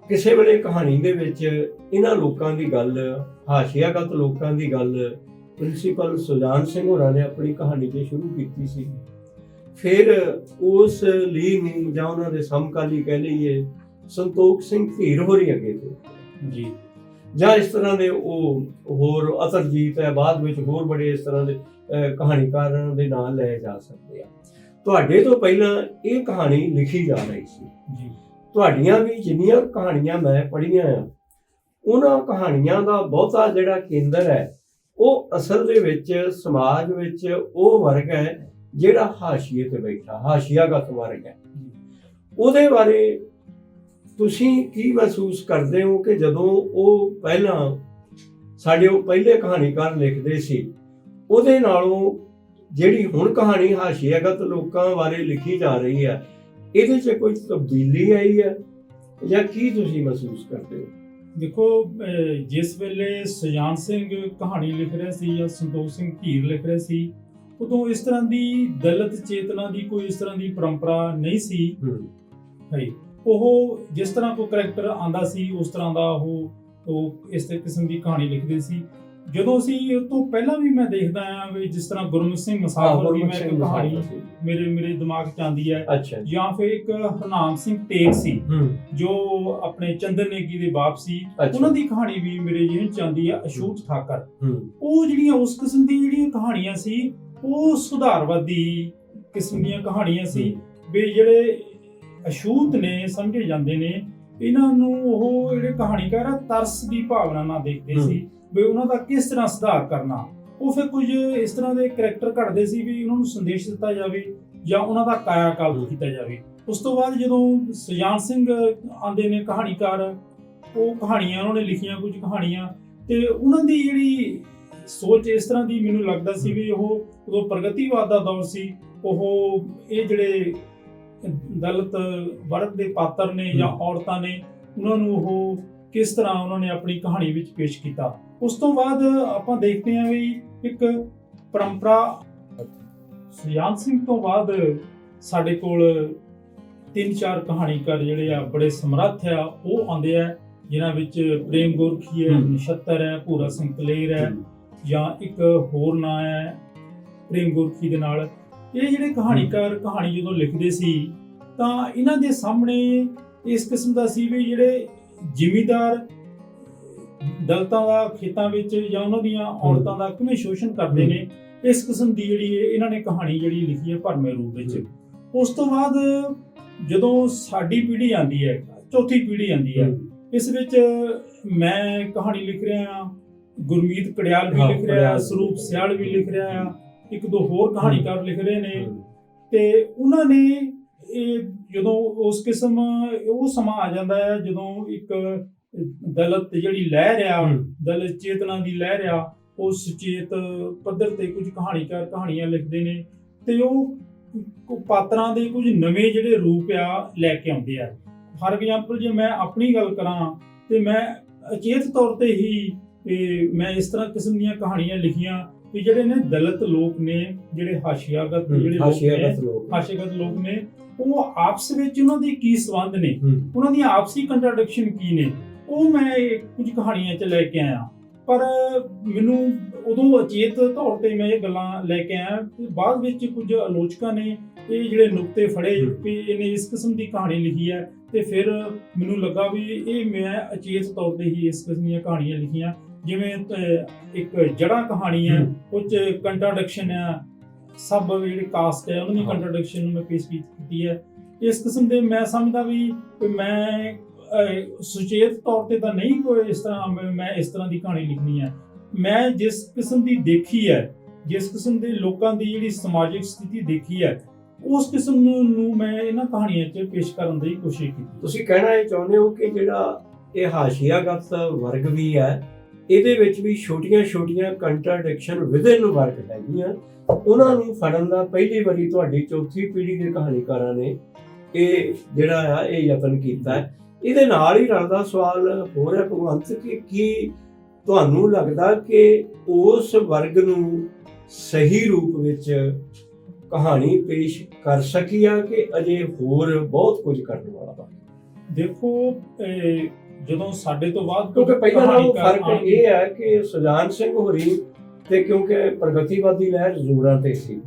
ਕਿਸੇ ਵੇਲੇ ਕਹਾਣੀ ਦੇ ਵਿੱਚ ਇਹਨਾਂ ਲੋਕਾਂ ਦੀ ਗੱਲ, ਹਾਸ਼ੀਆਗਤ ਲੋਕਾਂ ਦੀ ਗੱਲ, ਪ੍ਰਿੰਸੀਪਲ ਸੁਜਾਨ ਸਿੰਘ ਹੋਰਾਂ ਨੇ ਆਪਣੀ ਕਹਾਣੀ 'ਚ ਸ਼ੁਰੂ ਕੀਤੀ ਸੀ। ਫਿਰ ਉਸ ਲਈ ਨੂੰ ਜਾਂ ਉਹਨਾਂ ਦੇ ਸਮਕਾਲੀ ਕਹਿ ਲਈਏ ਸੰਤੋਖ ਸਿੰਘ ਧੀਰ ਹੋਰੀ ਅੱਗੇ ਤੋਂ ਜੀ, ਜਾਂ ਇਸ ਤਰ੍ਹਾਂ ਦੇ ਉਹ ਹੋਰ ਅਤਰਜੀਤ ਹੈ, ਬਾਅਦ ਵਿੱਚ ਹੋਰ ਬੜੇ ਇਸ ਤਰ੍ਹਾਂ ਦੇ ਕਹਾਣੀਕਾਰਾਂ ਦੇ ਨਾਂ ਲਏ ਜਾ ਸਕਦੇ ਆ। ਤੁਹਾਡੇ ਤੋਂ ਪਹਿਲਾਂ ਇਹ ਕਹਾਣੀ ਲਿਖੀ ਜਾ ਰਹੀ ਸੀ ਜੀ। ਤੁਹਾਡੀਆਂ ਵੀ ਜਿੰਨੀਆਂ ਕਹਾਣੀਆਂ ਮੈਂ ਪੜ੍ਹੀਆਂ ਆ, ਉਹਨਾਂ ਕਹਾਣੀਆਂ ਦਾ ਬਹੁਤਾ ਜਿਹੜਾ ਕੇਂਦਰ ਹੈ ਉਹ ਅਸਲ ਦੇ ਵਿੱਚ ਸਮਾਜ ਵਿੱਚ ਉਹ ਵਰਗ ਹੈ ਜਿਹੜਾ ਹਾਸ਼ੀਏ ਤੇ ਬੈਠਾ, ਹਾਸ਼ੀਆਗਤ ਵਰਗ ਹੈ। ਉਹਦੇ ਬਾਰੇ ਤੁਸੀਂ ਕੀ ਮਹਿਸੂਸ ਕਰਦੇ ਹੋ ਕਿ ਜਦੋਂ ਉਹ ਪਹਿਲਾਂ ਸਾਡੇ ਉਹ ਪਹਿਲੇ ਕਹਾਣੀਕਾਰ ਲਿਖਦੇ ਸੀ, ਉਹਦੇ ਨਾਲੋਂ ਜਿਹੜੀ ਹੁਣ ਕਹਾਣੀ ਹਾਸ਼ੀਆਗਤ ਲੋਕਾਂ ਬਾਰੇ ਲਿਖੀ ਜਾ ਰਹੀ ਹੈ, ਇਹਦੇ 'ਚ ਕੋਈ ਤਬਦੀਲੀ ਆਈ ਹੈ ਜਾਂ ਕੀ ਤੁਸੀਂ ਮਹਿਸੂਸ ਕਰਦੇ ਹੋ? ਦੇਖੋ, ਜਿਸ ਵੇਲੇ ਸੁਜਾਨ ਸਿੰਘ ਕਹਾਣੀ ਲਿਖ ਰਿਹਾ ਸੀ ਜਾਂ ਸੰਤੋਖ ਸਿੰਘ ਧੀਰ ਲਿਖ ਰਿਹਾ ਸੀ, ਉਦੋਂ ਇਸ ਤਰ੍ਹਾਂ ਦੀ ਦਲਿਤ ਚੇਤਨਾ ਦੀ ਕੋਈ ਇਸ ਤਰ੍ਹਾਂ ਦੀ ਪਰੰਪਰਾ ਨਹੀਂ ਸੀ। ਉਹ ਜਿਸ ਤਰ੍ਹਾਂ ਕੋਈ ਕਰੈਕਟਰ ਆਂਦਾ ਸੀ ਉਸ ਤਰ੍ਹਾਂ ਦਾ ਉਹ ਇਸ ਕਿਸਮ ਦੀ ਕਹਾਣੀ ਲਿਖਦੇ ਸੀ। ਜਦੋਂ ਅਸੀਂ ਉਹ ਤੋਂ ਪਹਿਲਾਂ ਵੀ ਮੈਂ ਦੇਖਦਾ ਆ ਵੀ ਜਿਸ ਤਰ੍ਹਾਂ ਗੁਰਮੁਖ ਸਿੰਘ ਮੁਸਾਫਰ ਦੀ ਮੈਂ ਇੱਕ ਕਹਾਣੀ ਮੇਰੇ ਦਿਮਾਗ 'ਚ ਆਉਂਦੀ ਹੈ, ਜਾਂ ਫਿਰ ਇੱਕ ਹਰਨਾਮ ਸਿੰਘ ਟੇਕ ਸੀ ਜੋ ਆਪਣੇ ਚੰਦਰ ਨੇਗੀ ਦੇ ਬਾਪ ਸੀ, ਉਹਨਾਂ ਦੀ ਕਹਾਣੀ ਵੀ ਮੇਰੇ ਜਿਹਨ 'ਚ ਆਉਂਦੀ ਹੈ, ਅਛੂਤ ਠਾਕਰ। ਉਹ ਜਿਹੜੀਆਂ ਉਸ ਕਿਸਮ ਦੀ ਜਿਹੜੀਆਂ ਕਹਾਣੀਆਂ ਸੀ ਉਹ ਸੁਧਾਰਵਾਦੀ ਕਿਸਮ ਦੀਆਂ ਕਹਾਣੀਆਂ ਸੀ ਵੀ ਜਿਹੜੇ ਅਛੂਤ ਨੇ ਸਮਝੇ ਜਾਂਦੇ ਨੇ, ਇਹਨਾਂ ਨੂੰ ਉਹ ਜਿਹੜੇ ਕਹਾਣੀਕਾਰ ਆ ਤਰਸ ਦੀ ਭਾਵਨਾ ਨਾਲ ਦੇਖਦੇ ਸੀ ਵੀ ਉਹਨਾਂ ਦਾ ਕਿਸ ਤਰ੍ਹਾਂ ਸੁਧਾਰ ਕਰਨਾ। ਉਹ ਫਿਰ ਕੁਝ ਇਸ ਤਰ੍ਹਾਂ ਦੇ ਕਰੈਕਟਰ ਘੜਦੇ ਸੀ ਵੀ ਉਹਨਾਂ ਨੂੰ ਸੰਦੇਸ਼ ਦਿੱਤਾ ਜਾਵੇ ਜਾਂ ਉਹਨਾਂ ਦਾ ਕਾਇਆ-ਕਲਪ ਕੀਤਾ ਜਾਵੇ। ਉਸ ਤੋਂ ਬਾਅਦ ਜਦੋਂ ਸੁਜਾਨ ਸਿੰਘ ਆਉਂਦੇ ਨੇ ਕਹਾਣੀਕਾਰ, ਉਹ ਕਹਾਣੀਆਂ ਉਹਨਾਂ ਨੇ ਲਿਖੀਆਂ ਕੁਝ ਕਹਾਣੀਆਂ, ਤੇ ਉਹਨਾਂ ਦੀ ਜਿਹੜੀ ਸੋਚ ਇਸ ਤਰ੍ਹਾਂ ਦੀ ਮੈਨੂੰ ਲੱਗਦਾ ਸੀ ਵੀ ਉਹ ਉਦੋਂ ਪ੍ਰਗਤੀਵਾਦ ਦਾ ਦੌਰ ਸੀ। ਉਹ ਇਹ ਜਿਹੜੇ ਦਲਿਤ ਵਰਗ ਦੇ ਪਾਤਰ ਨੇ ਜਾਂ ਔਰਤਾਂ ਨੇ, ਉਹਨਾਂ ਨੂੰ ਉਹ ਕਿਸ ਤਰ੍ਹਾਂ ਉਹਨਾਂ ਨੇ ਆਪਣੀ ਕਹਾਣੀ ਵਿੱਚ ਪੇਸ਼ ਕੀਤਾ। ਉਸ ਤੋਂ ਬਾਅਦ ਆਪਾਂ ਦੇਖਦੇ ਹਾਂ ਵੀ ਇੱਕ ਪਰੰਪਰਾ, ਸੁਜਾਨ ਸਿੰਘ ਤੋਂ ਬਾਅਦ ਸਾਡੇ ਕੋਲ 3-4 ਕਹਾਣੀਕਾਰ ਜਿਹੜੇ ਆ ਬੜੇ ਸਮਰੱਥ ਆ, ਉਹ ਆਉਂਦੇ ਆ। ਜਿਨ੍ਹਾਂ ਵਿੱਚ ਪ੍ਰੇਮ ਗੋਰਖੀ ਹੈ, ਨਛੱਤਰ ਹੈ, ਭੂਰਾ ਸਿੰਘ ਕਲੇਰ ਹੈ, ਜਾਂ ਇੱਕ ਹੋਰ ਨਾਂ ਹੈ ਪ੍ਰੇਮ ਗੋਰਖੀ ਦੇ ਨਾਲ। ਇਹ ਜਿਹੜੇ ਕਹਾਣੀਕਾਰ ਕਹਾਣੀ ਜਦੋਂ ਲਿਖਦੇ ਸੀ ਤਾਂ ਇਹਨਾਂ ਦੇ ਸਾਹਮਣੇ ਇਸ ਕਿਸਮ ਦਾ ਸੀ ਵੀ ਜਿਹੜੇ ਜ਼ਿਮੀਂਦਾਰ ਦਲਿਤਾਂ ਦਾ ਖੇਤਾਂ ਵਿੱਚ ਜਾਂ ਉਹਨਾਂ ਦੀਆਂ ਔਰਤਾਂ ਦਾ ਕਿਵੇਂ ਸ਼ੋਸ਼ਣ ਕਰਦੇ ਨੇ, ਇਸ ਕਿਸਮ ਦੀ ਜਿਹੜੀ ਇਹਨਾਂ ਨੇ ਕਹਾਣੀ ਜਿਹੜੀ ਲਿਖੀ ਹੈ ਭਰਵੇਂ ਰੂਪ ਵਿੱਚ। ਉਸ ਤੋਂ ਬਾਅਦ ਜਦੋਂ ਸਾਡੀ ਪੀੜ੍ਹੀ ਆਉਂਦੀ ਹੈ, ਚੌਥੀ ਪੀੜ੍ਹੀ ਆਉਂਦੀ ਹੈ, ਇਸ ਵਿੱਚ ਮੈਂ ਕਹਾਣੀ ਲਿਖ ਰਿਹਾ ਹਾਂ, ਗੁਰਮੀਤ ਕੜਿਆਲ ਵੀ ਲਿਖ ਰਿਹਾ, ਸਰੂਪ ਸਿਆਲ ਵੀ ਲਿਖ ਰਿਹਾ ਆ, ਇੱਕ ਦੋ ਹੋਰ ਕਹਾਣੀਕਾਰ ਲਿਖ ਰਹੇ ਨੇ। ਤੇ ਉਹਨਾਂ ਨੇ ਇਹ ਜਦੋਂ ਉਸ ਕਿਸਮ ਉਹ ਸਮਾਂ ਆ ਜਾਂਦਾ ਹੈ ਜਦੋਂ ਇੱਕ ਦਲਿਤ ਜਿਹੜੀ ਲਹਿਰ ਆ, ਦਲਿਤ ਚੇਤਨਾ ਦੀ ਲਹਿਰ ਆ, ਉਹ ਸੁਚੇਤ ਪੱਧਰ ਤੇ ਕੁਝ ਕਹਾਣੀਕਾਰ ਕਹਾਣੀਆਂ ਲਿਖਦੇ ਨੇ ਤੇ ਉਹ ਪਾਤਰਾਂ ਦੇ ਕੁਝ ਨਵੇਂ ਜਿਹੜੇ ਰੂਪ ਆ ਲੈ ਕੇ ਆਉਂਦੇ ਆ। ਫਾਰ ਐਗਜ਼ਾਮਪਲ ਜੇ ਮੈਂ ਆਪਣੀ ਗੱਲ ਕਰਾਂ ਤੇ ਮੈਂ ਅਚੇਤ ਤੌਰ ਤੇ ਹੀ ਮੈਂ ਇਸ ਤਰ੍ਹਾਂ ਕਿਸਮ ਦੀਆਂ ਕਹਾਣੀਆਂ ਲਿਖੀਆਂ ਕਿ ਜਿਹੜੇ ਨੇ ਦਲਿਤ ਲੋਕ ਨੇ, ਜਿਹੜੇ ਹਾਸ਼ੀਆਗਤ ਜਿਹੜੇ ਹਾਸ਼ੀਆਗਤ ਲੋਕ ਨੇ, ਉਹ ਆਪਸ ਵਿੱਚ ਉਹਨਾਂ ਦੇ ਕੀ ਸੰਬੰਧ ਨੇ, ਉਹਨਾਂ ਦੀਆਂ ਆਪਸੀ ਕੰਟਰਡਿਕਸ਼ਨ ਕੀ ਨੇ, ਉਹ ਮੈਂ ਕੁਝ ਕਹਾਣੀਆਂ 'ਚ ਲੈ ਕੇ ਆਇਆ। ਪਰ ਮੈਨੂੰ ਉਦੋਂ ਅਚੇਤ ਤੌਰ ਤੇ ਮੈਂ ਇਹ ਗੱਲਾਂ ਲੈ ਕੇ ਆਇਆ ਤੇ ਬਾਅਦ ਵਿੱਚ ਕੁਝ ਆਲੋਚਕਾਂ ਨੇ ਇਹ ਜਿਹੜੇ ਨੁਕਤੇ ਫੜੇ ਕਿ ਇਹਨੇ ਇਸ ਕਿਸਮ ਦੀ ਕਹਾਣੀ ਲਿਖੀ ਹੈ ਤੇ ਫਿਰ ਮੈਨੂੰ ਲੱਗਾ ਵੀ ਇਹ ਮੈਂ ਅਚੇਤ ਤੌਰ ਤੇ ਹੀ ਇਸ ਕਿਸਮ ਦੀਆਂ ਕਹਾਣੀਆਂ ਲਿਖੀਆਂ। ਜਿਵੇਂ ਇੱਕ ਜੜਾ ਕਹਾਣੀ ਹੈ, ਉਹ 'ਚ ਕੰਟਰਡਿਕਸ਼ਨ ਆ, ਸਭ ਜਿਹੜੀ ਕਾਸਟ ਹੈ ਉਹਨਾਂ ਦੀ ਕੰਟਰਡਿਕਸ਼ਨ ਨੂੰ ਮੈਂ ਪੇਸ਼ ਕੀਤੀ ਹੈ। ਇਸ ਕਿਸਮ ਦੇ ਮੈਂ ਸਮਝਦਾ ਵੀ ਮੈਂ ਸੁਚੇਤ ਤੌਰ ਤੇ ਤਾਂ ਨਹੀਂ ਕੋਈ ਇਸ ਤਰ੍ਹਾਂ ਮੈਂ ਇਸ ਤਰ੍ਹਾਂ ਦੀ ਕਹਾਣੀ ਲਿਖਣੀ ਹੈ। ਮੈਂ ਜਿਸ ਕਿਸਮ ਦੀ ਦੇਖੀ ਹੈ, ਜਿਸ ਕਿਸਮ ਦੇ ਲੋਕਾਂ ਦੀ ਜਿਹੜੀ ਸਮਾਜਿਕ ਸਥਿਤੀ ਦੇਖੀ ਹੈ, ਉਸ ਕਿਸਮ ਨੂੰ ਮੈਂ ਇਹਨਾਂ ਕਹਾਣੀਆਂ 'ਚ ਪੇਸ਼ ਕਰਨ ਦੀ ਕੋਸ਼ਿਸ਼ ਕੀਤੀ। ਤੁਸੀਂ ਕਹਿਣਾ ਇਹ ਚਾਹੁੰਦੇ ਹੋ ਕਿ ਜਿਹੜਾ ਇਹ ਹਾਸ਼ੀਆਗਤ ਵਰਗ ਵੀ ਹੈ, ਇਹਦੇ ਵਿੱਚ ਵੀ ਛੋਟੀਆਂ ਕੰਟਰਡਿਕਸ਼ਨ ਵਿਦਿਨ ਵਰਗ ਹੈਗੀਆਂ, ਉਹਨਾਂ ਨੂੰ ਫੜਨ ਦਾ ਪਹਿਲੀ ਵਾਰੀ ਤੁਹਾਡੀ ਚੌਥੀ ਪੀੜ੍ਹੀ ਦੇ ਕਹਾਣੀਕਾਰਾਂ ਨੇ ਇਹ ਜਿਹੜਾ ਆ ਇਹ ਯਤਨ ਕੀਤਾ ਹੈ। ਇਹਦੇ ਨਾਲ ਹੀ ਰਲਦਾ ਸਵਾਲ ਹੋ ਰਿਹਾ ਭਗਵੰਤ ਕਿ ਕੀ ਤੁਹਾਨੂੰ ਲੱਗਦਾ ਕਿ ਉਸ ਵਰਗ ਨੂੰ ਸਹੀ ਰੂਪ ਵਿੱਚ ਕਹਾਣੀ ਪੇਸ਼ ਕਰ ਸਕੀ ਆ ਕਿ ਅਜੇ ਹੋਰ ਬਹੁਤ ਕੁਝ ਕਰਨ ਵਾਲਾ ਵਾ? ਦੇਖੋ ਜਦੋਂ ਸਾਡੇ ਤੋਂ ਬਾਅਦ ਕਿਉਂਕਿ ਪਹਿਲਾਂ ਨਾਲੋਂ ਫਰਕ ਇਹ ਹੈ ਕਿ ਸੁਜਾਨ ਸਿੰਘ ਹੋਰੀ ਤੇ ਕਿਉਂਕਿ ਪ੍ਰਗਤੀਵਾਦੀ ਲਹਿਰ ਜ਼ੋਰਾਂ ਤੇ ਸੀ,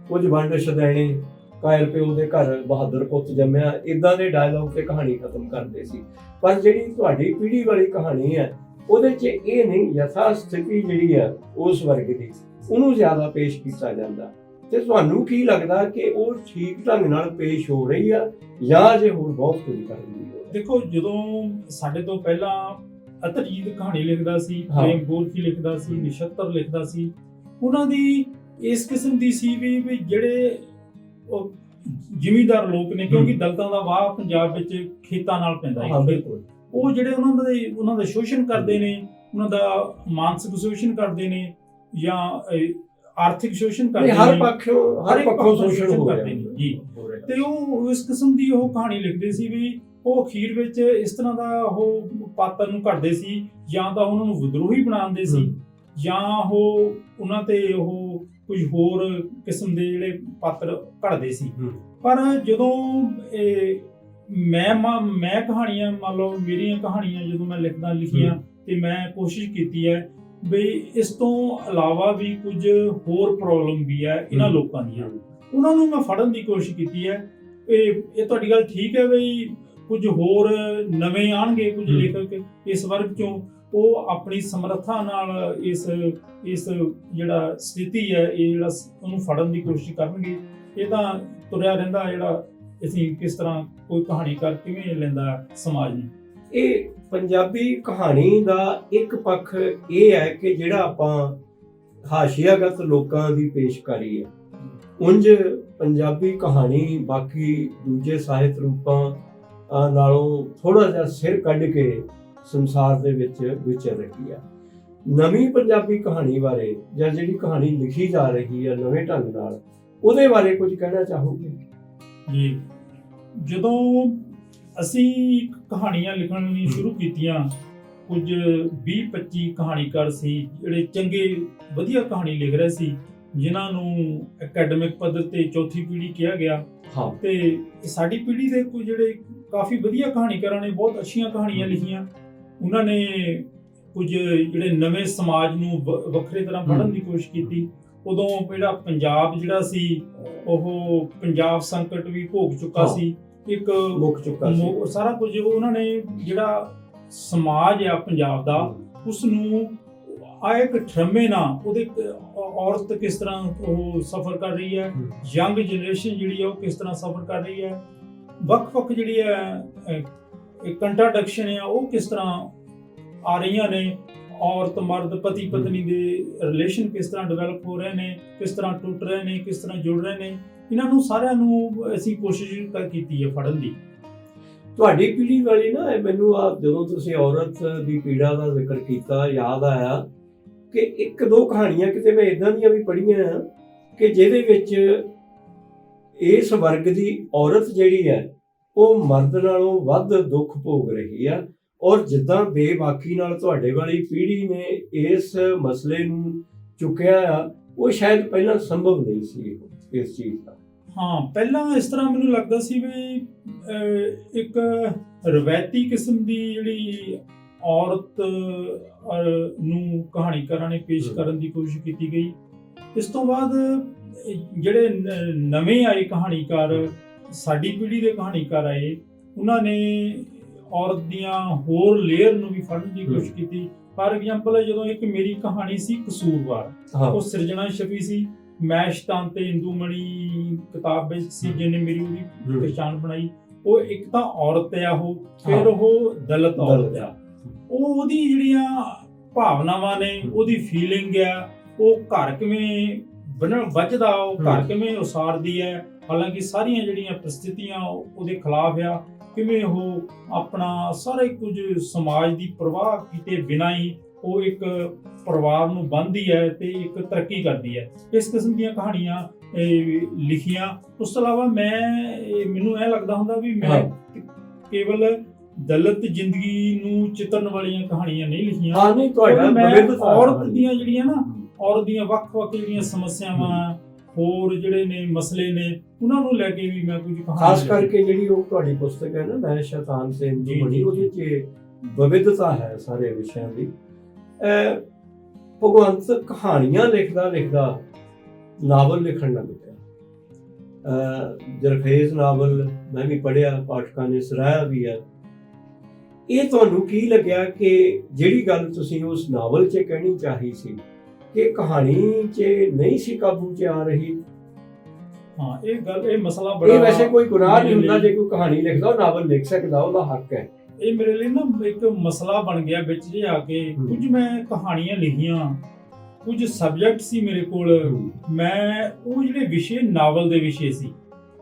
ਕੁਝ ਵੰਡ ਛਦੈਣੇ, ਕਾਇਰ ਪਿਓ ਦੇ ਘਰ ਬਹਾਦਰ ਪੁੱਤ ਜੰਮਿਆ, ਇਦਾਂ ਦੇ ਡਾਇਲੌਗ ਤੇ ਕਹਾਣੀ ਖਤਮ ਕਰਦੇ ਸੀ। ਪਰ ਜਿਹੜੀ ਤੁਹਾਡੀ ਪੀੜ੍ਹੀ ਵਾਲੀ ਕਹਾਣੀ ਹੈ ਉਹਦੇ 'ਚ ਇਹ ਨਹੀਂ, ਯਥਾ ਸਥਿਤੀ ਜਿਹੜੀ ਆ ਉਸ ਵਰਗ ਦੀ ਉਹਨੂੰ ਜ਼ਿਆਦਾ ਪੇਸ਼ ਕੀਤਾ ਜਾਂਦਾ। ਤੇ ਤੁਹਾਨੂੰ ਕੀ ਲੱਗਦਾ ਕਿ ਉਹ ਠੀਕ ਢੰਗ ਨਾਲ ਪੇਸ਼ ਹੋ ਰਹੀ ਆ ਜਾਂ ਜੇ ਹੋਰ ਬਹੁਤ ਕੁਝ ਕਰਨ ਦੀ ਲੋੜ? ਦੇਖੋ, ਜਦੋਂ ਸਾਡੇ ਤੋਂ ਪਹਿਲਾਂ ਅਤਰਜੀਤ ਕਹਾਣੀ ਲਿਖਦਾ ਸੀ, ਪ੍ਰੇਮ ਗੋਰਖੀ ਲਿਖਦਾ ਸੀ, ਨਛੱਤਰ ਲਿਖਦਾ ਸੀ, ਉਹਨਾਂ ਦੀ ਇਸ ਕਿਸਮ ਦੀ ਸੀ ਵੀ ਜਿਹੜੇ ਉਹ ਜ਼ਿਮੀਂਦਾਰ ਲੋਕ ਨੇ, ਕਿਉਂਕਿ ਦਲਿਤਾਂ ਦਾ ਵਾਹ ਪੰਜਾਬ ਵਿੱਚ ਖੇਤਾਂ ਨਾਲ ਪੈਂਦਾ ਹੈ, ਉਹ ਜਿਹੜੇ ਉਹਨਾਂ ਦਾ ਸ਼ੋਸ਼ਣ ਕਰਦੇ ਨੇ, ਉਹਨਾਂ ਦਾ ਮਾਨਸਿਕ ਸ਼ੋਸ਼ਣ ਕਰਦੇ ਨੇ ਜਾਂ ਆਰਥਿਕ ਸ਼ੋਸ਼ਣ ਕਰਦੇ ਨੇ, ਹਰ ਪੱਖੋਂ ਸ਼ੋਸ਼ਣ ਕਰਦੇ ਨੇ ਜੀ। ਤੇ ਉਹ ਇਸ ਕਿਸਮ ਦੀ ਉਹ ਕਹਾਣੀ ਲਿਖਦੇ ਸੀ ਵੀ ਉਹ ਅਖੀਰ ਵਿੱਚ ਇਸ ਤਰ੍ਹਾਂ ਦਾ ਉਹ ਪਾਤਰ ਨੂੰ ਘੜਦੇ ਸੀ, ਜਾਂ ਤਾਂ ਉਹਨਾਂ ਨੂੰ ਵਿਦਰੋਹੀ ਬਣਾਉਂਦੇ ਸੀ ਜਾਂ ਉਹ ਉਹਨਾਂ ਤੇ ਉਹ ਕੁਝ ਹੋਰ ਕਿਸਮ ਦੇ ਜਿਹੜੇ ਪਾਤਰ ਘੜਦੇ ਸੀ। ਪਰ ਜਦੋਂ ਮੈਂ ਕਹਾਣੀਆਂ, ਮੰਨ ਲਓ ਮੇਰੀਆਂ ਕਹਾਣੀਆਂ ਜਦੋਂ ਮੈਂ ਲਿਖੀਆਂ ਤੇ ਮੈਂ ਕੋਸ਼ਿਸ਼ ਕੀਤੀ ਹੈ ਵੀ ਇਸ ਤੋਂ ਇਲਾਵਾ ਵੀ ਕੁਝ ਹੋਰ ਪ੍ਰੋਬਲਮ ਵੀ ਹੈ ਇਹਨਾਂ ਲੋਕਾਂ ਦੀਆਂ, ਉਹਨਾਂ ਨੂੰ ਮੈਂ ਫੜਨ ਦੀ ਕੋਸ਼ਿਸ਼ ਕੀਤੀ ਹੈ। ਇਹ ਤੁਹਾਡੀ ਗੱਲ ਠੀਕ ਹੈ ਵੀ ਕੁਝ ਹੋਰ ਨਵੇਂ ਆਉਣਗੇ, ਕੁਝ ਲੇਖਕ ਇਸ ਵਰਗ ਚੋਂ, ਉਹ ਆਪਣੀ ਸਮਰੱਥਾ ਨਾਲ ਇਸ ਜਿਹੜਾ ਸਥਿਤੀ ਹੈ ਇਹ ਜਿਹੜਾ ਉਹਨੂੰ ਫੜਨ ਦੀ ਕੋਸ਼ਿਸ਼ ਕਰਨਗੇ। ਇਹ ਤਾਂ ਤੁਰਿਆ ਰਹਿੰਦਾ ਜਿਹੜਾ ਅਸੀਂ ਕਿਸ ਤਰ੍ਹਾਂ ਕੋਈ ਕਹਾਣੀਕਾਰ ਕਿਵੇਂ ਲੈਂਦਾ ਸਮਾਜ ਨੂੰ। ਇਹ ਪੰਜਾਬੀ ਕਹਾਣੀ ਦਾ ਇੱਕ ਪੱਖ ਇਹ ਹੈ ਕਿ ਜਿਹੜਾ ਆਪਾਂ ਹਾਸ਼ੀਆਗਤ ਲੋਕਾਂ ਦੀ ਪੇਸ਼ਕਾਰੀ ਹੈ, ਉਂਝ ਪੰਜਾਬੀ ਕਹਾਣੀ ਬਾਕੀ ਦੂਜੇ ਸਾਹਿਤ ਰੂਪਾਂ ਨਾਲੋਂ ਥੋੜਾ ਜਿਹਾ ਸਿਰ ਕੱਢ ਕੇ ਸੰਸਾਰ ਦੇ ਵਿੱਚ ਵਿਚਰ ਰਹੀ ਹੈ। ਨਵੀਂ ਪੰਜਾਬੀ ਕਹਾਣੀ ਬਾਰੇ ਜਾਂ ਜਿਹੜੀ ਕਹਾਣੀ ਲਿਖੀ ਜਾ ਰਹੀ ਹੈ ਨਵੇਂ ਢੰਗ ਨਾਲ, ਉਹਦੇ ਬਾਰੇ ਕੁਝ ਕਹਿਣਾ ਚਾਹੋਗੇ? ਜੀ, ਜਦੋਂ ਅਸੀਂ ਕਹਾਣੀਆਂ ਲਿਖਣ ਲਈ ਸ਼ੁਰੂ ਕੀਤੀਆਂ, ਕੁਝ 20-25 ਕਹਾਣੀਕਾਰ ਸੀ ਜਿਹੜੇ ਚੰਗੇ ਵਧੀਆ ਕਹਾਣੀ ਲਿਖ ਰਹੇ ਸੀ, ਜਿਨ੍ਹਾਂ ਨੂੰ ਅਕੈਡਮਿਕ ਪੱਧਰ ਤੇ ਚੌਥੀ ਪੀੜ੍ਹੀ ਕਿਹਾ ਗਿਆ। ਤੇ ਸਾਡੀ ਪੀੜ੍ਹੀ ਦੇ ਕੁਝ ਜਿਹੜੇ ਕਾਫੀ ਵਧੀਆ ਕਹਾਣੀਕਾਰਾਂ ਨੇ ਬਹੁਤ ਅੱਛੀਆਂ ਕਹਾਣੀਆਂ ਲਿਖੀਆਂ, ਉਹਨਾਂ ਨੇ ਕੁਝ ਜਿਹੜੇ ਨਵੇਂ ਸਮਾਜ ਨੂੰ ਵੱਖਰੇ ਤਰ੍ਹਾਂ ਪੜ੍ਹਨ ਦੀ ਕੋਸ਼ਿਸ਼ ਕੀਤੀ। ਉਦੋਂ ਜਿਹੜਾ ਪੰਜਾਬ ਜਿਹੜਾ ਸੀ ਉਹ ਪੰਜਾਬ ਸੰਕਟ ਵੀ ਭੋਗ ਚੁੱਕਾ ਸੀ, ਇੱਕ ਮੁੱਕ ਚੁੱਕਾ ਸੀ ਸਾਰਾ ਕੁਝ। ਉਹਨਾਂ ਨੇ ਜਿਹੜਾ ਸਮਾਜ ਆ ਪੰਜਾਬ ਦਾ ਉਸ ਨੂੰ ਇੱਕ ਠਰਮੇ ਨਾਲ ਉਹਦੇ ਔਰਤ ਕਿਸ ਤਰ੍ਹਾਂ ਉਹ ਸਫਰ ਕਰ ਰਹੀ ਹੈ, ਯੰਗ ਜਨਰੇਸ਼ਨ ਜਿਹੜੀ ਹੈ ਉਹ ਕਿਸ ਤਰ੍ਹਾਂ ਸਫਰ ਕਰ ਰਹੀ ਹੈ, ਵੱਖ-ਵੱਖ ਜਿਹੜੀ ਹੈ ਕੰਟਰਾਡਿਕਸ਼ਨ ਆ ਉਹ ਕਿਸ ਤਰ੍ਹਾਂ ਆ ਰਹੀਆਂ ਨੇ, ਔਰਤ ਮਰਦ ਪਤੀ ਪਤਨੀ ਦੇ ਰਿਲੇਸ਼ਨ ਕਿਸ ਤਰ੍ਹਾਂ ਡਿਵੈਲਪ ਹੋ ਰਹੇ ਨੇ, ਕਿਸ ਤਰ੍ਹਾਂ ਟੁੱਟ ਰਹੇ ਨੇ, ਕਿਸ ਤਰ੍ਹਾਂ ਜੁੜ ਰਹੇ ਨੇ, ਇਹਨਾਂ ਨੂੰ ਸਾਰਿਆਂ ਨੂੰ ਅਸੀਂ ਕੋਸ਼ਿਸ਼ ਕੀਤੀ ਹੈ ਫੜਨ ਦੀ। ਤੁਹਾਡੀ ਪੀੜ੍ਹੀ ਵਾਲੀ ਨਾ ਮੈਨੂੰ ਜਦੋਂ ਤੁਸੀਂ ਔਰਤ ਦੀ ਪੀੜਾ ਦਾ ਜ਼ਿਕਰ ਕੀਤਾ ਯਾਦ ਆਇਆ ਕਿ ਇੱਕ ਦੋ ਕਹਾਣੀਆਂ ਕਿਤੇ ਮੈਂ ਇਦਾਂ ਦੀਆਂ ਵੀ ਪੜ੍ਹੀਆਂ ਕਿ ਜਿਹਦੇ ਵਿੱਚ ਇਸ ਵਰਗ ਦੀ ਔਰਤ ਜਿਹੜੀ ਹੈ ਉਹ ਮਰਦ ਨਾਲੋਂ ਵੱਧ ਦੁੱਖ ਭੋਗ ਰਹੀ ਆ, ਔਰ ਜਿੱਦਾਂ ਬੇਬਾਕੀ ਨਾਲ ਤੁਹਾਡੇ ਵਾਲੀ ਪੀੜ੍ਹੀ ਨੇ ਇਸ ਮਸਲੇ ਨੂੰ ਚੁੱਕਿਆ ਆ ਉਹ ਸ਼ਾਇਦ ਪਹਿਲਾਂ ਸੰਭਵ ਨਹੀਂ ਸੀ ਇਸ ਚੀਜ਼ ਦਾ। ਹਾਂ, ਪਹਿਲਾਂ ਇਸ ਤਰ੍ਹਾਂ ਮੈਨੂੰ ਲੱਗਦਾ ਸੀ ਵੀ ਇੱਕ ਰਵਾਇਤੀ ਕਿਸਮ ਦੀ ਜਿਹੜੀ ਔਰਤ ਨੂੰ ਕਹਾਣੀਕਾਰਾਂ ਨੇ ਪੇਸ਼ ਕਰਨ ਦੀ ਕੋਸ਼ਿਸ਼ ਕੀਤੀ ਗਈ। ਇਸ ਤੋਂ ਬਾਅਦ ਜਿਹੜੇ ਨਵੇਂ ਆਏ ਕਹਾਣੀਕਾਰ, ਸਾਡੀ ਪੀੜ੍ਹੀ ਦੇ ਕਹਾਣੀਕਾਰ ਆਏ, ਉਹਨਾਂ ਨੇ ਔਰਤ ਦੀਆਂ ਹੋਰ ਲੇਅਰ ਨੂੰ ਵੀ ਫੜਨ ਦੀ ਕੋਸ਼ਿਸ਼ ਕੀਤੀ। ਫਾਰ ਐਗਜ਼ਾਮਪਲ ਜਦੋਂ ਇੱਕ ਮੇਰੀ ਕਹਾਣੀ ਸੀ ਕਸੂਰਵਾਰ, ਉਹ ਸਿਰਜਣਾ ਛਪੀ ਸੀ ਮੈਸ਼ਤਾਂ ਤੇ ਇੰਦੂਮਣੀ ਕਿਤਾਬ ਵਿੱਚ ਸੀ, ਜਿਹਨੇ ਮੇਰੀ ਉਹਦੀ ਪਛਾਣ ਬਣਾਈ। ਉਹ ਇੱਕ ਤਾਂ ਔਰਤ ਆ, ਉਹ ਫਿਰ ਉਹ ਦਲਿਤ ਔਰਤ ਆ। ਉਹ ਉਹਦੀ ਜਿਹੜੀਆਂ ਭਾਵਨਾਵਾਂ ਨੇ, ਉਹਦੀ ਫੀਲਿੰਗ ਆ, ਉਹ ਘਰ ਕਿਵੇਂ ਵੱਜਦਾ, ਉਹ ਘਰ ਕਿਵੇਂ ਉਸਾਰਦੀ ਹੈ, ਹਾਲਾਂਕਿ ਸਾਰੀਆਂ ਜਿਹੜੀਆਂ ਪ੍ਰਸਥਿਤੀਆਂ ਉਹਦੇ ਖਿਲਾਫ ਆ, ਕਿਵੇਂ ਉਹ ਆਪਣਾ ਸਾਰੇ ਕੁਝ ਸਮਾਜ ਦੀ ਪਰਵਾਹ ਕੀਤੇ ਬਿਨਾਂ ਹੀ ਉਹ ਇੱਕ ਪਰਿਵਾਰ ਨੂੰ ਬੰਨ੍ਹਦੀ ਹੈ ਤੇ ਇੱਕ ਤਰੱਕੀ ਕਰਦੀ ਹੈ। ਇਸ ਕਿਸਮ ਦੀਆਂ ਕਹਾਣੀਆਂ ਲਿਖੀਆਂ। ਉਸ ਤੋਂ ਇਲਾਵਾ ਮੈਨੂੰ ਇਹ ਲੱਗਦਾ ਹੁੰਦਾ ਵੀ ਮੈਂ ਕੇਵਲ ਦਲਿਤ ਜ਼ਿੰਦਗੀ ਨੂੰ ਚਿਤਰਨ ਵਾਲੀਆਂ ਕਹਾਣੀਆਂ ਨਹੀਂ ਲਿਖੀਆਂ। ਔਰਤ ਦੀਆਂ ਜਿਹੜੀਆਂ ਨਾ, ਔਰਤ ਦੀਆਂ ਵੱਖ-ਵੱਖ ਜਿਹੜੀਆਂ ਸਮੱਸਿਆਵਾਂ, ਹੋਰ ਜਿਹੜੇ ਨੇ ਮਸਲੇ ਨੇ, ਉਹਨਾਂ ਨੂੰ ਲੈ ਕੇ ਵੀ ਮੈਂ ਕੁਝ ਕਹਾਣੀਆਂ, ਖਾਸ ਕਰਕੇ ਜਿਹੜੀ ਉਹ ਤੁਹਾਡੀ ਪੁਸਤਕ ਹੈ ਨਾ ਮੈਂ ਸ਼ੈਤਾਨ ਤੇ ਇੰਦੂਮਣੀ, ਉਹਦੇ 'ਚ ਵਿਵਿਧਤਾ ਹੈ ਸਾਰੇ ਵਿਸ਼ਿਆਂ ਦੀ। ਭਗਵੰਤ ਕਹਾਣੀਆਂ ਲਿਖਦਾ ਨਾਵਲ ਲਿਖਣ ਲੱਗ ਪਿਆ। ਜਰਖੇਜ਼ ਨਾਵਲ ਮੈਂ ਵੀ ਪੜ੍ਹਿਆ, ਪਾਠਕਾਂ ਨੇ ਸਰਾਹਿਆ ਵੀ ਹੈ। ਇਹ ਤੁਹਾਨੂੰ ਕੀ ਲੱਗਿਆ ਕਿ ਜਿਹੜੀ ਗੱਲ ਤੁਸੀਂ ਉਸ ਨਾਵਲ 'ਚ ਕਹਿਣੀ ਚਾਹੀ ਸੀ ਕਿ ਕਹਾਣੀ 'ਚ ਨਹੀਂ ਸੀ ਕਾਬੂ 'ਚ ਆ ਰਹੀ? ਹਾਂ, ਇਹ ਮਸਲਾ ਬੜਾ, ਇਹ ਵੈਸੇ ਕੋਈ ਗੁਨਾਹ ਨਹੀਂ ਹੁੰਦਾ ਜੇ ਕੋਈ ਕਹਾਣੀ ਲਿਖਦਾ, ਉਹ ਨਾਵਲ ਲਿਖ ਸਕਦਾ, ਉਹਦਾ ਹੱਕ ਹੈ। ਇਹ ਮੇਰੇ ਲਈ ਨਾ ਇੱਕ ਮਸਲਾ ਬਣ ਗਿਆ ਵਿੱਚ ਜੇ ਆ ਕੇ। ਕੁਝ ਮੈਂ ਕਹਾਣੀਆਂ ਲਿਖੀਆਂ, ਕੁਝ ਸਬਜੈਕਟ ਸੀ ਮੇਰੇ ਕੋਲ, ਮੈਂ ਉਹ ਜਿਹੜੇ ਵਿਸ਼ੇ ਨਾਵਲ ਦੇ ਵਿਸ਼ੇ ਸੀ,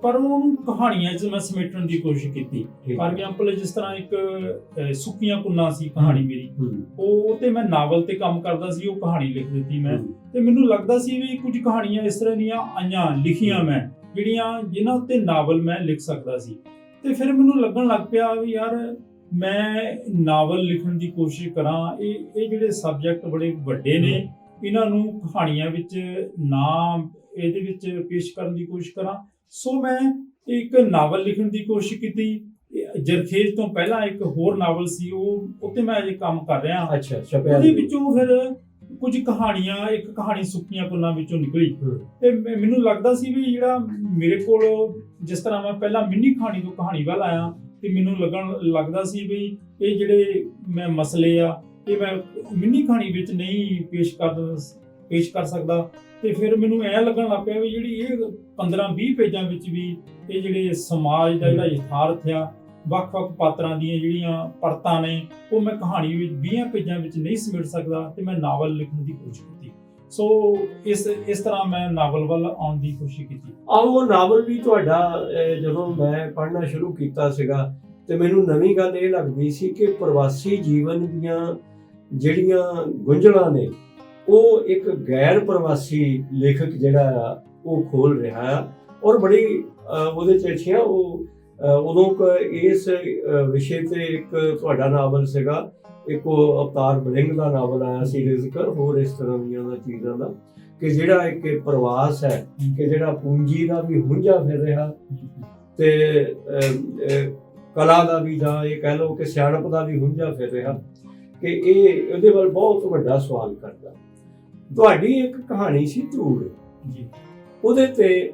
ਪਰ ਉਹਨੂੰ ਕਹਾਣੀਆਂ 'ਚ ਮੈਂ ਸਮੇਟਣ ਦੀ ਕੋਸ਼ਿਸ਼ ਕੀਤੀ। ਫਾਰ ਐਗਜ਼ਾਮਪਲ ਜਿਸ ਤਰ੍ਹਾਂ ਇੱਕ ਸੁੱਕੀਆਂ ਕੁੰਨਾਂ ਸੀ ਕਹਾਣੀ ਮੇਰੀ, ਉਹ ਤੇ ਮੈਂ ਨਾਵਲ ਤੇ ਕੰਮ ਕਰਦਾ ਸੀ, ਉਹ ਕਹਾਣੀ ਲਿਖ ਦਿੱਤੀ ਮੈਂ। ਤੇ ਮੈਨੂੰ ਲੱਗਦਾ ਸੀ ਵੀ ਕੁਝ ਕਹਾਣੀਆਂ ਇਸ ਤਰ੍ਹਾਂ ਦੀਆਂ ਆਈਆਂ ਲਿਖੀਆਂ ਮੈਂ, ਜਿਨ੍ਹਾਂ ਉੱਤੇ ਨਾਵਲ ਮੈਂ ਲਿਖ ਸਕਦਾ ਸੀ। ਤੇ ਫਿਰ ਮੈਨੂੰ ਲੱਗਣ ਲੱਗ ਪਿਆ ਵੀ ਯਾਰ ਮੈਂ ਨਾਵਲ ਲਿਖਣ ਦੀ ਕੋਸ਼ਿਸ਼ ਕਰਾਂ। ਇਹ ਜਿਹੜੇ ਸਬਜੈਕਟ ਬੜੇ ਵੱਡੇ ਨੇ, ਇਹਨਾਂ ਨੂੰ ਕਹਾਣੀਆਂ ਵਿੱਚ ਨਾ ਇਹਦੇ ਵਿੱਚ ਪੇਸ਼ ਕਰਨ ਦੀ ਕੋਸ਼ਿਸ਼ ਕਰਾਂ। ਸੋ ਮੈਂ ਇੱਕ ਨਾਵਲ ਲਿਖਣ ਦੀ ਕੋਸ਼ਿਸ਼ ਕੀਤੀ। ਜਰਖੇਜ਼ ਤੋਂ ਪਹਿਲਾਂ ਇੱਕ ਹੋਰ ਨਾਵਲ ਸੀ, ਉਹ ਉੱਤੇ ਮੈਂ ਅਜੇ ਕੰਮ ਕਰ ਰਿਹਾ। ਉਹਦੇ ਵਿੱਚੋਂ ਫਿਰ ਕੁਝ ਕਹਾਣੀਆਂ, ਇੱਕ ਕਹਾਣੀ ਸੁੱਕੀਆਂ ਕੁੰਨਾਂ ਵਿੱਚੋਂ ਨਿਕਲੀ। ਤੇ ਮੈਨੂੰ ਲੱਗਦਾ ਸੀ ਵੀ ਜਿਹੜਾ ਮੇਰੇ ਕੋਲ, ਜਿਸ ਤਰ੍ਹਾਂ ਮੈਂ ਪਹਿਲਾਂ ਮਿੰਨੀ ਕਹਾਣੀ ਤੋਂ ਕਹਾਣੀ ਵੱਲ ਆਇਆ, ਤੇ ਮੈਨੂੰ ਲੱਗਦਾ ਸੀ ਵੀ ਇਹ ਜਿਹੜੇ ਮੈਂ ਮਸਲੇ ਆ ਇਹ ਮੈਂ ਮਿੰਨੀ ਕਹਾਣੀ ਵਿੱਚ ਨਹੀਂ ਪੇਸ਼ ਕਰ ਸਕਦਾ। ਤੇ ਫਿਰ ਮੈਨੂੰ ਐਂ ਲੱਗਣ ਲੱਗ ਪਿਆ ਵੀ ਜਿਹੜੀ ਇਹ 15-20 ਪੇਜਾਂ ਵਿੱਚ ਵੀ ਇਹ ਜਿਹੜੇ ਸਮਾਜ ਦਾ ਜਿਹੜਾ ਯਥਾਰਥ ਆ, ਵੱਖ-ਵੱਖ ਪਾਤਰਾਂ ਦੀਆਂ ਜਿਹੜੀਆਂ ਪਰਤਾਂ ਨੇ, ਉਹ ਮੈਂ ਕਹਾਣੀ ਵਿੱਚ 20 ਪੇਜਾਂ ਵਿੱਚ ਨਹੀਂ ਸਮੇਟ ਸਕਦਾ, ਤੇ ਮੈਂ ਨਾਵਲ ਲਿਖਣ ਦੀ ਕੋਸ਼ਿਸ਼ ਕੀਤੀ। ਸੋ ਇਸ ਤਰ੍ਹਾਂ ਮੈਂ ਨਾਵਲ ਵੱਲ ਆਉਣ ਦੀ ਕੋਸ਼ਿਸ਼ ਕੀਤੀ। ਉਹ ਨਾਵਲ ਵੀ ਤੁਹਾਡਾ ਜਦੋਂ ਮੈਂ ਪੜ੍ਹਨਾ ਸ਼ੁਰੂ ਕੀਤਾ ਸੀਗਾ ਤੇ ਮੈਨੂੰ ਨਵੀਂ ਗੱਲ ਇਹ ਲੱਗਦੀ ਸੀ ਕਿ ਪ੍ਰਵਾਸੀ ਜੀਵਨ ਦੀਆਂ ਜਿਹੜੀਆਂ ਗੁੰਝਲਾਂ ਨੇ ਉਹ ਇੱਕ ਗੈਰ ਪ੍ਰਵਾਸੀ ਲੇਖਕ ਜਿਹੜਾ ਆ ਉਹ ਖੋਲ ਰਿਹਾ ਆ, ਔਰ ਬੜੀ ਉਹਦੇ 'ਚ ਅੱਛੀਆਂ ਉਦੋਂ ਇਸ ਵਿਸ਼ੇ ਤੇ ਇੱਕ ਤੁਹਾਡਾ ਨਾਵਲ ਸੀਗਾ, ਇੱਕ ਉਹ ਅਵਤਾਰ ਬਲਿੰਗ ਦਾ ਨਾਵਲ ਆਇਆ ਸੀ ਜ਼ਿਕਰ, ਹੋਰ ਇਸ ਤਰ੍ਹਾਂ ਦੀਆਂ ਚੀਜ਼ਾਂ ਦਾ, ਕਿ ਜਿਹੜਾ ਇੱਕ ਪ੍ਰਵਾਸ ਹੈ, ਕਿ ਜਿਹੜਾ ਪੂੰਜੀ ਦਾ ਵੀ ਹੁੰਝਾ ਫਿਰ ਰਿਹਾ ਤੇ ਕਲਾ ਦਾ ਵੀ, ਜਾਂ ਇਹ ਕਹਿ ਲਓ ਕਿ ਸਿਆਣਪ ਦਾ ਵੀ ਹੁੰਝਾ ਫਿਰ ਰਿਹਾ। ਕਿ ਇਹ ਇਹਦੇ ਵੱਲ ਬਹੁਤ ਵੱਡਾ ਸਵਾਲ ਕਰਦਾ। ਤੁਹਾਡੀ ਇੱਕ ਕਹਾਣੀ ਸੀ ਧੂੜ, ਜੀ ਉਹਦੇ ਤੇ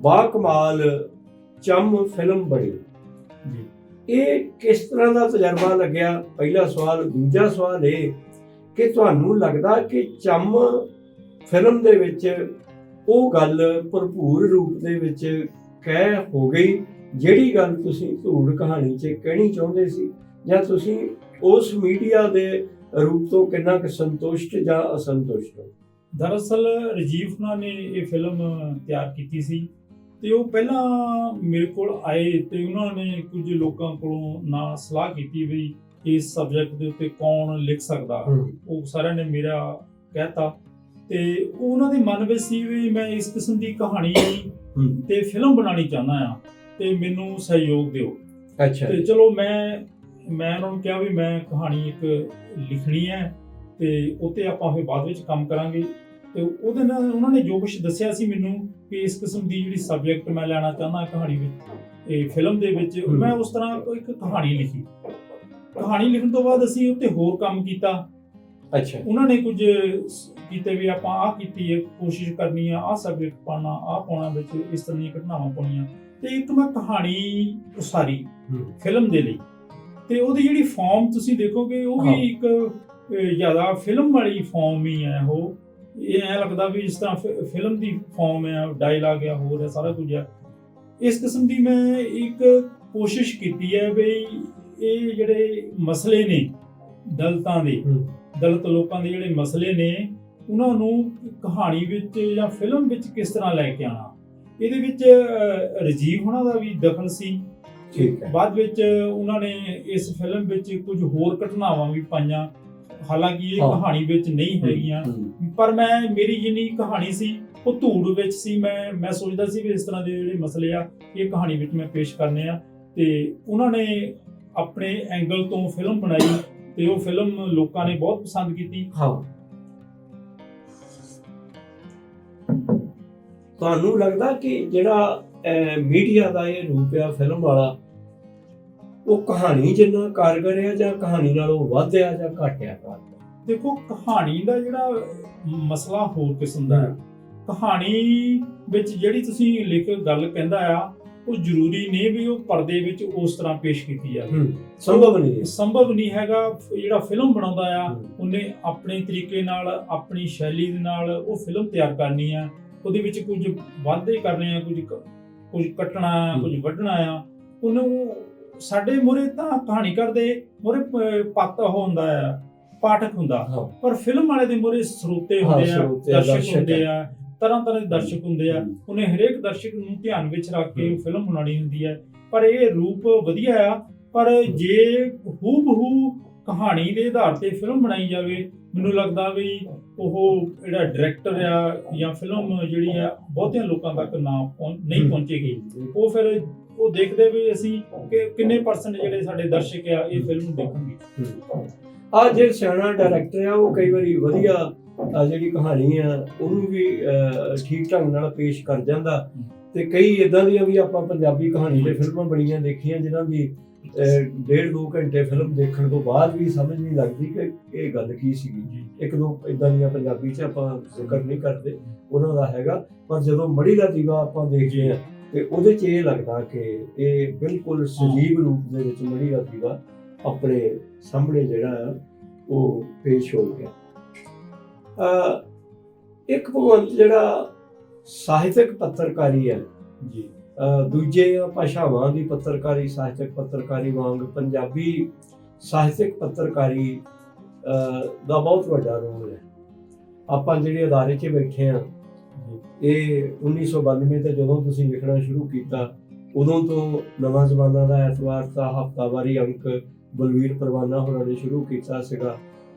ਬਾਕਮਾਲ ਚੰਮ ਫਿਲਮ ਬਣੀ। ਜੀ ਇਹ ਕਿਸ ਤਰ੍ਹਾਂ ਦਾ ਤਜਰਬਾ ਲੱਗਿਆ? ਪਹਿਲਾ ਸਵਾਲ। ਦੂਜਾ ਸਵਾਲ ਇਹ ਕਿ ਤੁਹਾਨੂੰ ਲੱਗਦਾ ਕਿ ਚੰਮ ਫਿਲਮ ਦੇ ਵਿੱਚ ਉਹ ਗੱਲ ਭਰਪੂਰ ਰੂਪ ਦੇ ਵਿੱਚ ਕਹਿ ਹੋ ਗਈ ਜਿਹੜੀ ਗੱਲ ਤੁਸੀਂ ਧੂੜ ਕਹਾਣੀ 'ਚ ਕਹਿਣੀ ਚਾਹੁੰਦੇ ਸੀ, ਜਾਂ ਤੁਸੀਂ ਉਸ ਮੀਡੀਆ ਦੇ ਰੂਪ ਤੋਂ ਕਿੰਨਾ ਕੁ ਸੰਤੁਸ਼ਟ ਜਾਂ ਅਸੰਤੁਸ਼ਟ ਹੋ? ਦਰਅਸਲ ਰਾਜੀਵ ਖੰਨਾ ਨੇ ਇਹ ਫਿਲਮ ਤਿਆਰ ਕੀਤੀ ਸੀ ਤੇ ਉਹ ਪਹਿਲਾਂ ਮੇਰੇ ਕੋਲ ਆਏ ਤੇ ਉਹਨਾਂ ਨੇ ਕੁਝ ਲੋਕਾਂ ਕੋਲੋਂ ਨਾਲ ਸਲਾਹ ਕੀਤੀ ਵੀ ਇਸ ਸਬਜੈਕਟ ਦੇ ਉੱਤੇ ਕੌਣ ਲਿਖ ਸਕਦਾ। ਉਹ ਸਾਰਿਆਂ ਨੇ ਮੇਰਾ ਕਹਿਤਾ ਤੇ ਉਹਨਾਂ ਦੇ ਮਨ ਵਿੱਚ ਸੀ ਵੀ ਮੈਂ ਇਸ ਕਿਸਮ ਦੀ ਕਹਾਣੀ ਤੇ ਫਿਲਮ ਬਣਾਉਣੀ ਚਾਹੁੰਦਾ ਆ ਤੇ ਮੈਨੂੰ ਸਹਿਯੋਗ ਦਿਓ। ਅੱਛਾ। ਤੇ ਚਲੋ ਮੈਂ ਉਹਨਾਂ ਨੂੰ ਕਿਹਾ ਵੀ ਮੈਂ ਕਹਾਣੀ ਇੱਕ ਲਿਖਣੀ ਹੈ ਤੇ ਉੱਤੇ ਆਪਾਂ ਫਿਰ ਬਾਅਦ ਵਿੱਚ ਕੰਮ ਕਰਾਂਗੇ। ਤੇ ਉਹਦੇ ਨਾਲ ਉਹਨਾਂ ਨੇ ਜੋ ਕੁਝ ਦੱਸਿਆ ਸੀ ਮੈਨੂੰ ਕਿ ਇਸ ਕਿਸਮ ਦੀ ਜਿਹੜੀ ਸਬਜੈਕਟ ਮੈਂ ਲੈਣਾ ਚਾਹੁੰਦਾ ਕਹਾਣੀ ਵਿੱਚ, ਇਹ ਫਿਲਮ ਦੇ ਵਿੱਚ, ਮੈਂ ਉਸ ਤਰ੍ਹਾਂ ਇੱਕ ਕਹਾਣੀ ਲਿਖੀ। ਕਹਾਣੀ ਲਿਖਣ ਤੋਂ ਬਾਅਦ ਅਸੀਂ ਉੱਤੇ ਹੋਰ ਕੰਮ ਕੀਤਾ। ਅੱਛਾ। ਉਹਨਾਂ ਨੇ ਕੁਝ ਕੀਤੇ ਵੀ ਆਪਾਂ ਆਹ ਕੀਤੀ ਹੈ, ਕੋਸ਼ਿਸ਼ ਕਰਨੀ ਆ ਆਹ ਸਬਜੈਕਟ ਪਾਉਣਾ, ਆਹ ਪਾਉਣਾ ਵਿੱਚ, ਇਸ ਤਰ੍ਹਾਂ ਦੀਆਂ ਘਟਨਾਵਾਂ ਪਾਉਣੀਆਂ। ਤੇ ਇੱਕ ਮੈਂ ਕਹਾਣੀ ਉਸਾਰੀ ਫਿਲਮ ਦੇ ਲਈ ਤੇ ਉਹਦੀ ਜਿਹੜੀ ਫਾਰਮ ਤੁਸੀਂ ਦੇਖੋਗੇ ਉਹ ਵੀ ਇੱਕ ਜ਼ਿਆਦਾ ਫਿਲਮ ਵਾਲੀ ਫਾਰਮ ਹੀ ਹੈ। ਉਹ ਇਹ ਐਂ ਲੱਗਦਾ ਵੀ ਜਿਸ ਤਰ੍ਹਾਂ ਫਿਲਮ ਦੀ ਫਾਰਮ ਹੈ, ਡਾਇਲਾਗ ਆ, ਹੋਰ ਹੈ, ਸਾਰਾ ਕੁਝ ਹੈ। ਇਸ ਕਿਸਮ ਦੀ ਮੈਂ ਇੱਕ ਕੋਸ਼ਿਸ਼ ਕੀਤੀ ਹੈ ਵੀ ਇਹ ਜਿਹੜੇ ਮਸਲੇ ਨੇ ਦਲਿਤਾਂ ਦੇ, ਦਲਿਤ ਲੋਕਾਂ ਦੇ ਜਿਹੜੇ ਮਸਲੇ ਨੇ, ਉਹਨਾਂ ਨੂੰ ਕਹਾਣੀ ਵਿੱਚ ਜਾਂ ਫਿਲਮ ਵਿੱਚ ਕਿਸ ਤਰ੍ਹਾਂ ਲੈ ਕੇ ਆਉਣਾ। ਇਹਦੇ ਵਿੱਚ ਰਾਜੀਵ ਹੋਣਾ ਦਾ ਵੀ ਦਖਲ ਸੀ। ਬਾਅਦ ਵਿੱਚ ਉਹਨਾਂ ਨੇ ਇਸ ਫਿਲਮ ਵਿੱਚ ਕੁਝ ਹੋਰ ਘਟਨਾਵਾਂ ਵੀ ਪਾਈਆਂ, ਹਾਲਾਂਕਿ ਇਹ ਕਹਾਣੀ ਵਿੱਚ ਨਹੀਂ ਹੈਗੀਆਂ, ਪਰ ਮੇਰੀ ਜਿੰਨੀ ਕਹਾਣੀ ਸੀ ਉਹ ਧੂੜ ਵਿੱਚ ਸੀ। ਮੈਂ ਸੋਚਦਾ ਸੀ ਵੀ ਇਸ ਤਰ੍ਹਾਂ ਦੇ ਜਿਹੜੇ ਮਸਲੇ ਆ ਇਹ ਕਹਾਣੀ ਵਿੱਚ ਮੈਂ ਪੇਸ਼ ਕਰਨੇ ਆ। ਤੇ ਉਹਨਾਂ ਨੇ ਆਪਣੇ ਐਂਗਲ ਤੋਂ ਫਿਲਮ ਬਣਾਈ ਤੇ ਉਹ ਫਿਲਮ ਲੋਕਾਂ ਨੇ ਬਹੁਤ ਪਸੰਦ ਕੀਤੀ। ਤੁਹਾਨੂੰ ਲੱਗਦਾ ਕਿ ਜਿਹੜਾ ਮੀਡੀਆ ਦਾ ਇਹ ਰੂਪ ਆ ਫਿਲਮ ਵਾਲਾ, ਉਹ ਕਹਾਣੀ ਜਿੰਨਾ ਕਾਰਗਰ ਆ ਜਾਂ ਕਹਾਣੀ ਨਾਲੋਂ ਵੱਧ ਆ ਜਾਂ ਘੱਟ ਆ? ਦੇਖੋ, ਕਹਾਣੀ ਦਾ ਜਿਹੜਾ ਮਸਲਾ ਹੋਰ ਕਿਸਮ ਦਾ ਹੈ। ਕਹਾਣੀ ਵਿੱਚ ਜਿਹੜੀ ਤੁਸੀਂ ਲਿਖ ਗੱਲ ਕਹਿੰਦਾ ਆ ਉਹ ਜ਼ਰੂਰੀ ਨਹੀਂ ਵੀ ਉਹ ਪਰਦੇ ਵਿੱਚ ਉਸ ਤਰ੍ਹਾਂ ਪੇਸ਼ ਕੀਤੀ ਜਾਵੇ। ਸੰਭਵ ਨਹੀਂ ਹੈਗਾ। ਜਿਹੜਾ ਫਿਲਮ ਬਣਾਉਂਦਾ ਆ ਉਹਨੇ ਆਪਣੇ ਤਰੀਕੇ ਨਾਲ, ਆਪਣੀ ਸ਼ੈਲੀ ਦੇ ਨਾਲ ਉਹ ਫਿਲਮ ਤਿਆਰ ਕਰਨੀ ਆ। ਉਹਦੇ ਵਿੱਚ ਕੁਝ ਵਾਧੇ ਕਰਨੇ ਆ, ਕੁਝ ਕੱਟਣਾ, ਕੁਝ ਵੱਢਣਾ ਆ। ਉਹਨੂੰ ਸਾਡੇ ਮੂਹਰੇ ਤਾਂ ਕਹਾਣੀਕਾਰ ਦੇ ਮੂਹਰੇ ਪੱਤ ਹੁੰਦਾ ਆ, ਪਾਠਕ ਹੁੰਦਾ, ਪਰ ਫਿਲਮ ਵਾਲੇ ਦੇ ਮੂਹਰੇ ਸਰੋਤੇ ਹੁੰਦੇ ਆ, ਦਰਸ਼ਕ ਹੁੰਦੇ ਆ, ਤਰ੍ਹਾਂ ਤਰ੍ਹਾਂ ਦੇ ਦਰਸ਼ਕ ਹੁੰਦੇ ਆ। ਉਹਨੇ ਹਰੇਕ ਦਰਸ਼ਕ ਨੂੰ ਧਿਆਨ ਵਿੱਚ ਰੱਖ ਕੇ ਫਿਲਮ ਬਣਾਉਣੀ ਹੁੰਦੀ ਹੈ। ਪਰ ਇਹ ਰੂਪ ਵਧੀਆ ਆ, ਪਰ ਜੇ ਹੂਬਹੂ ਕਹਾਣੀ ਦੇ ਆਧਾਰ ਤੇ ਫਿਲਮ ਬਣਾਈ ਜਾਵੇ, ਮੈਨੂੰ ਲੱਗਦਾ ਵੀ ਉਹ ਜਿਹੜਾ ਡਾਇਰੈਕਟਰ ਆ ਜਾਂ ਫਿਲਮ ਜਿਹੜੀ ਆ ਬਹੁਤਿਆਂ ਲੋਕਾਂ ਤੱਕ ਨਹੀਂ ਪਹੁੰਚੇਗੀ। ਉਹ ਫਿਰ ਉਹ ਦੇਖਦੇ ਵੀ ਅਸੀਂ ਕਿ ਕਿੰਨੇ ਪਰਸੈਂਟ ਜਿਹੜੇ ਸਾਡੇ ਦਰਸ਼ਕ ਆ ਇਹ ਫਿਲਮ ਨੂੰ ਦੇਖਣਗੇ। ਆ ਜੇ ਸਿਆਣਾ ਡਾਇਰੈਕਟਰ ਆ ਉਹ ਕਈ ਵਾਰੀ ਵਧੀਆ ਜਿਹੜੀ ਕਹਾਣੀ ਆ ਉਹਨੂੰ ਵੀ ਠੀਕ ਢੰਗ ਨਾਲ ਪੇਸ਼ ਕਰ ਜਾਂਦਾ। ਤੇ ਕਈ ਇਦਾਂ ਦੀਆਂ ਵੀ ਆਪਾਂ ਪੰਜਾਬੀ ਕਹਾਣੀ ਦੇ ਫਿਲਮਾਂ ਬੜੀਆਂ ਦੇਖੀਆਂ ਜਿਨ੍ਹਾਂ ਦੀ 1.5-2 ਘੰਟੇ ਫਿਲਮ ਦੇਖਣ ਤੋਂ ਬਾਅਦ ਵੀ ਸਮਝ ਨਹੀਂ ਲੱਗਦੀ ਕਿ ਇਹ ਗੱਲ ਕੀ ਸੀਗੀ। ਇੱਕ ਦੋ ਇਦਾਂ ਦੀਆਂ ਪੰਜਾਬੀ 'ਚ ਆਪਾਂ ਜ਼ਿਕਰ ਨਹੀਂ ਕਰਦੇ, ਉਹਨਾਂ ਦਾ ਹੈਗਾ। ਪਰ ਜਦੋਂ ਮੜੀ ਦਾ ਦੀਵਾ ਆਪਾਂ ਦੇਖਦੇ ਹਾਂ ਤੇ ਉਹਦੇ 'ਚ ਇਹ ਲੱਗਦਾ ਕਿ ਇਹ ਬਿਲਕੁਲ ਸਜੀਵ ਰੂਪ ਦੇ ਵਿੱਚ ਮੜੀ ਦਾ ਦੀਵਾ ਆਪਣੇ ਸਾਹਮਣੇ ਜਿਹੜਾ ਆ ਉਹ ਪੇਸ਼ ਹੋ ਗਿਆ। ਇੱਕ ਭਗਵੰਤ ਜਿਹੜਾ ਸਾਹਿਤਕ ਪੱਤਰਕਾਰੀ ਹੈ ਜੀ, ਦੂਜੇ ਭਾਸ਼ਾਵਾਂ ਦੀ ਪੱਤਰਕਾਰੀ, ਸਾਹਿਤਕ ਪੱਤਰਕਾਰੀ ਵਾਂਗ ਪੰਜਾਬੀ ਸਾਹਿਤਕ ਪੱਤਰਕਾਰੀ ਦਾ ਬਹੁਤ ਵੱਡਾ ਰੋਲ ਹੈ। ਆਪਾਂ ਜਿਹੜੇ ਅਦਾਰੇ 'ਚ ਬੈਠੇ ਹਾਂ, ਇਹ 1992 ਤੇ ਜਦੋਂ ਤੁਸੀਂ ਲਿਖਣਾ ਸ਼ੁਰੂ ਕੀਤਾ ਉਦੋਂ ਤੋਂ ਨਵਾਂ ਜ਼ਮਾਨਾ ਦਾ ਐਤਵਾਰ ਦਾ ਹਫ਼ਤਾਵਾਰੀ ਅੰਕ ਬਲਵੀਰ ਪਰਵਾਨਾ ਹੋਰਾਂ ਨੇ ਸ਼ੁਰੂ ਕੀਤਾ ਸੀਗਾ।